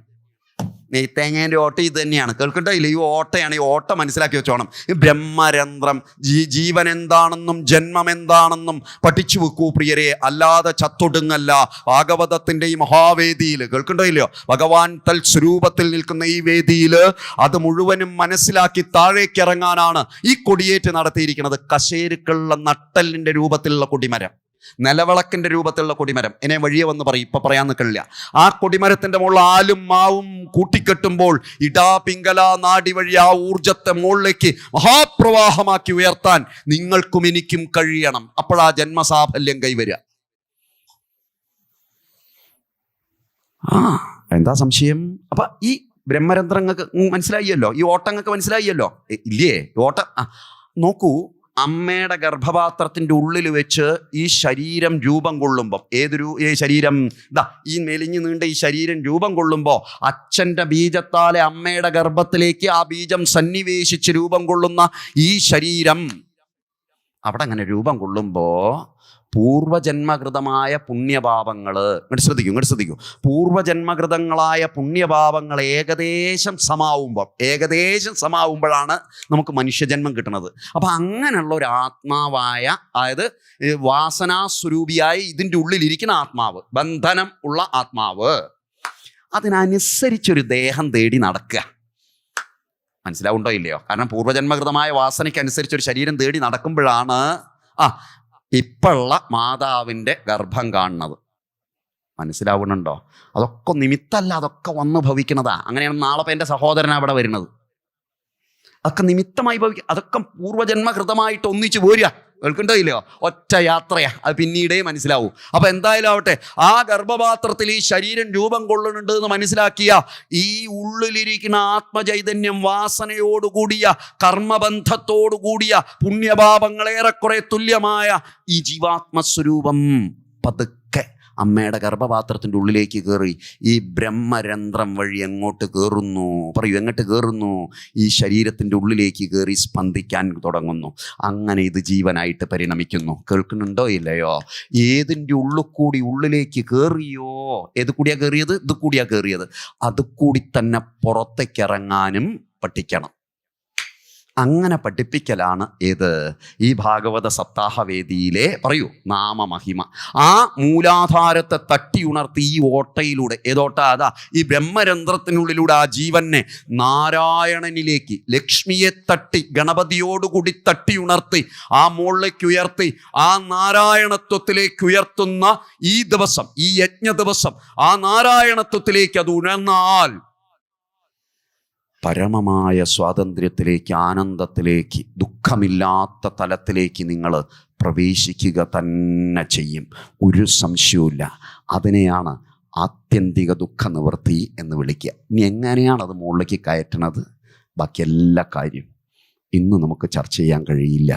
കേൾക്കണ്ടോ ഇല്ല? ഈ ഓട്ടയാണ്. ഈ ഓട്ട മനസ്സിലാക്കി വെച്ചോണം. ഈ ബ്രഹ്മരന്ധ്രം. ജീവൻ എന്താണെന്നും ജന്മം എന്താണെന്നും പഠിച്ചു വെക്കൂ പ്രിയരെ, അല്ലാതെ ചത്തൊടുങ്ങല്ല. ഭാഗവതത്തിന്റെ ഈ മഹാവേദിയിൽ, കേൾക്കണ്ടോ ഇല്ലയോ, ഭഗവാൻ തൽസ്വരൂപത്തിൽ നിൽക്കുന്ന ഈ വേദിയിൽ അത് മുഴുവനും മനസ്സിലാക്കി താഴേക്കിറങ്ങാനാണ് ഈ കൊടിയേറ്റ് നടത്തിയിരിക്കുന്നത്. കശേരുക്കളുള്ള നട്ടലിന്റെ രൂപത്തിലുള്ള കൊടിമരം, നിലവിളക്കിന്റെ രൂപത്തിലുള്ള കൊടിമരം. എന്നെ വഴിയെ വന്ന് പറയും, ഇപ്പൊ പറയാൻ നിൽക്കില്ല. ആ കൊടിമരത്തിന്റെ മുകളിൽ ആലും മാവും കൂട്ടിക്കെട്ടുമ്പോൾ ഇടാപിങ്കല നാടി വഴി ആ ഊർജത്തെ മുകളിലേക്ക് മഹാപ്രവാഹമാക്കി ഉയർത്താൻ നിങ്ങൾക്കും എനിക്കും കഴിയണം. അപ്പോഴാ ജന്മസാഫല്യം കൈവരിക. എന്താ സംശയം? അപ്പൊ ഈ ബ്രഹ്മരന്ധ്രങ്ങൾക്ക് മനസ്സിലായില്ലോ, ഈ ഓട്ടങ്ങൾക്ക് മനസ്സിലായില്ലോ, ഇല്ലേ? ഓട്ട നോക്കൂ. അമ്മയുടെ ഗർഭപാത്രത്തിൻ്റെ ഉള്ളിൽ വെച്ച് ഈ ശരീരം രൂപം കൊള്ളുമ്പം, ഈ ശരീരം ഈ മെലിഞ്ഞു നീണ്ട ഈ ശരീരം രൂപം കൊള്ളുമ്പോൾ അച്ഛൻ്റെ ബീജത്താലെ അമ്മയുടെ ഗർഭത്തിലേക്ക് ആ ബീജം സന്നിവേശിച്ച് രൂപം കൊള്ളുന്ന ഈ ശരീരം അവിടെ അങ്ങനെ രൂപം കൊള്ളുമ്പോൾ പൂർവജന്മകൃതമായ പുണ്യപാപങ്ങൾ, ഇങ്ങോട്ട് ശ്രദ്ധിക്കൂ, പൂർവജന്മകൃതങ്ങളായ പുണ്യപാപങ്ങൾ ഏകദേശം സമാവുമ്പോഴാണ് നമുക്ക് മനുഷ്യജന്മം കിട്ടുന്നത്. അപ്പം അങ്ങനെയുള്ള ഒരു ആത്മാവായ, അതായത് വാസനാസ്വരൂപിയായി ഇതിൻ്റെ ഉള്ളിലിരിക്കുന്ന ആത്മാവ്, ബന്ധനം ഉള്ള ആത്മാവ്, അതിനനുസരിച്ചൊരു ദേഹം തേടി നടക്കുക. മനസ്സിലാവുണ്ടോ ഇല്ലയോ? കാരണം പൂർവജന്മകൃതമായ വാസനയ്ക്കനുസരിച്ചൊരു ശരീരം തേടി നടക്കുമ്പോഴാണ് ഇപ്പോഴുള്ള മാതാവിൻ്റെ ഗർഭം കാണുന്നത്. മനസ്സിലാവുന്നുണ്ടോ? അതൊക്കെ നിമിത്തമല്ല, അതൊക്കെ വന്ന് ഭവിക്കുന്നതാ. അങ്ങനെയാണ് നാളെ എൻ്റെ സഹോദരനാണ് അവിടെ വരുന്നത്. അതൊക്കെ നിമിത്തമായി ഭവിക്കുക. അതൊക്കെ പൂർവജന്മകൃതമായിട്ട് ഒന്നിച്ച് പോരുക. കേൾക്കണ്ടോ ഇല്ലയോ? ഒറ്റ യാത്രയാ. അത് പിന്നീടേ മനസ്സിലാവൂ. അപ്പൊ എന്തായാലും ആവട്ടെ, ആ ഗർഭപാത്രത്തിൽ ഈ ശരീരം രൂപം കൊള്ളുന്നുണ്ട് എന്ന് മനസ്സിലാക്കിയ ഈ ഉള്ളിലിരിക്കുന്ന ആത്മചൈതന്യം, വാസനയോടുകൂടിയ, കർമ്മബന്ധത്തോടുകൂടിയ, പുണ്യപാപങ്ങളേറെക്കുറെ തുല്യമായ ഈ ജീവാത്മസ്വരൂപം പതുക്കെ അമ്മയുടെ ഗർഭപാത്രത്തിൻ്റെ ഉള്ളിലേക്ക് കയറി ഈ ബ്രഹ്മരന്ധ്രം വഴി എങ്ങോട്ട് കയറുന്നു? പറയൂ, എങ്ങോട്ട് കയറുന്നു? ഈ ശരീരത്തിൻ്റെ ഉള്ളിലേക്ക് കയറി സ്പന്ദിക്കാൻ തുടങ്ങുന്നു. അങ്ങനെ ഇത് ജീവനായിട്ട് പരിണമിക്കുന്നു. കേൾക്കുന്നുണ്ടോ ഇല്ലയോ? ഏതിൻ്റെ ഉള്ളിലേക്ക് കയറിയോ? ഏത് കൂടിയാ കയറിയത്? ഇത് കൂടിയാ കയറിയത്. അത് കൂടി തന്നെ പുറത്തേക്കിറങ്ങാനും പഠിക്കണം. അങ്ങനെ പഠിപ്പിക്കലാണ് ഈ ഭാഗവത സപ്താഹവേദിയിലെ നാമമഹിമ. ആ മൂലാധാരത്തെ തട്ടി ഉണർത്തി ഈ ഓട്ടയിലൂടെ, ഏതോട്ട? ഈ ബ്രഹ്മരന്ധ്രത്തിനുള്ളിലൂടെ ആ ജീവനെ നാരായണനിലേക്ക്, ലക്ഷ്മിയെ തട്ടി, ഗണപതിയോടുകൂടി തട്ടി ഉണർത്തി ആ മുകളിലേക്ക് ഉയർത്തി ആ നാരായണത്വത്തിലേക്ക് ഉയർത്തുന്ന ഈ ദിവസം, ഈ യജ്ഞ ദിവസം, ആ നാരായണത്വത്തിലേക്ക് അത് ഉണർന്നാൽ പരമമായ സ്വാതന്ത്ര്യത്തിലേക്ക്, ആനന്ദത്തിലേക്ക്, ദുഃഖമില്ലാത്ത തലത്തിലേക്ക് നിങ്ങൾ പ്രവേശിക്കുക തന്നെ ചെയ്യും. ഒരു സംശയവുമില്ല. അതിനെയാണ് ആത്യന്തിക ദുഃഖ നിവൃത്തി എന്ന് വിളിക്കുക. ഇനി എങ്ങനെയാണ് അത് മുകളിലേക്ക് കയറ്റണത്? ബാക്കി എല്ലാ കാര്യം ഇന്ന് നമുക്ക് ചർച്ച ചെയ്യാൻ കഴിയില്ല.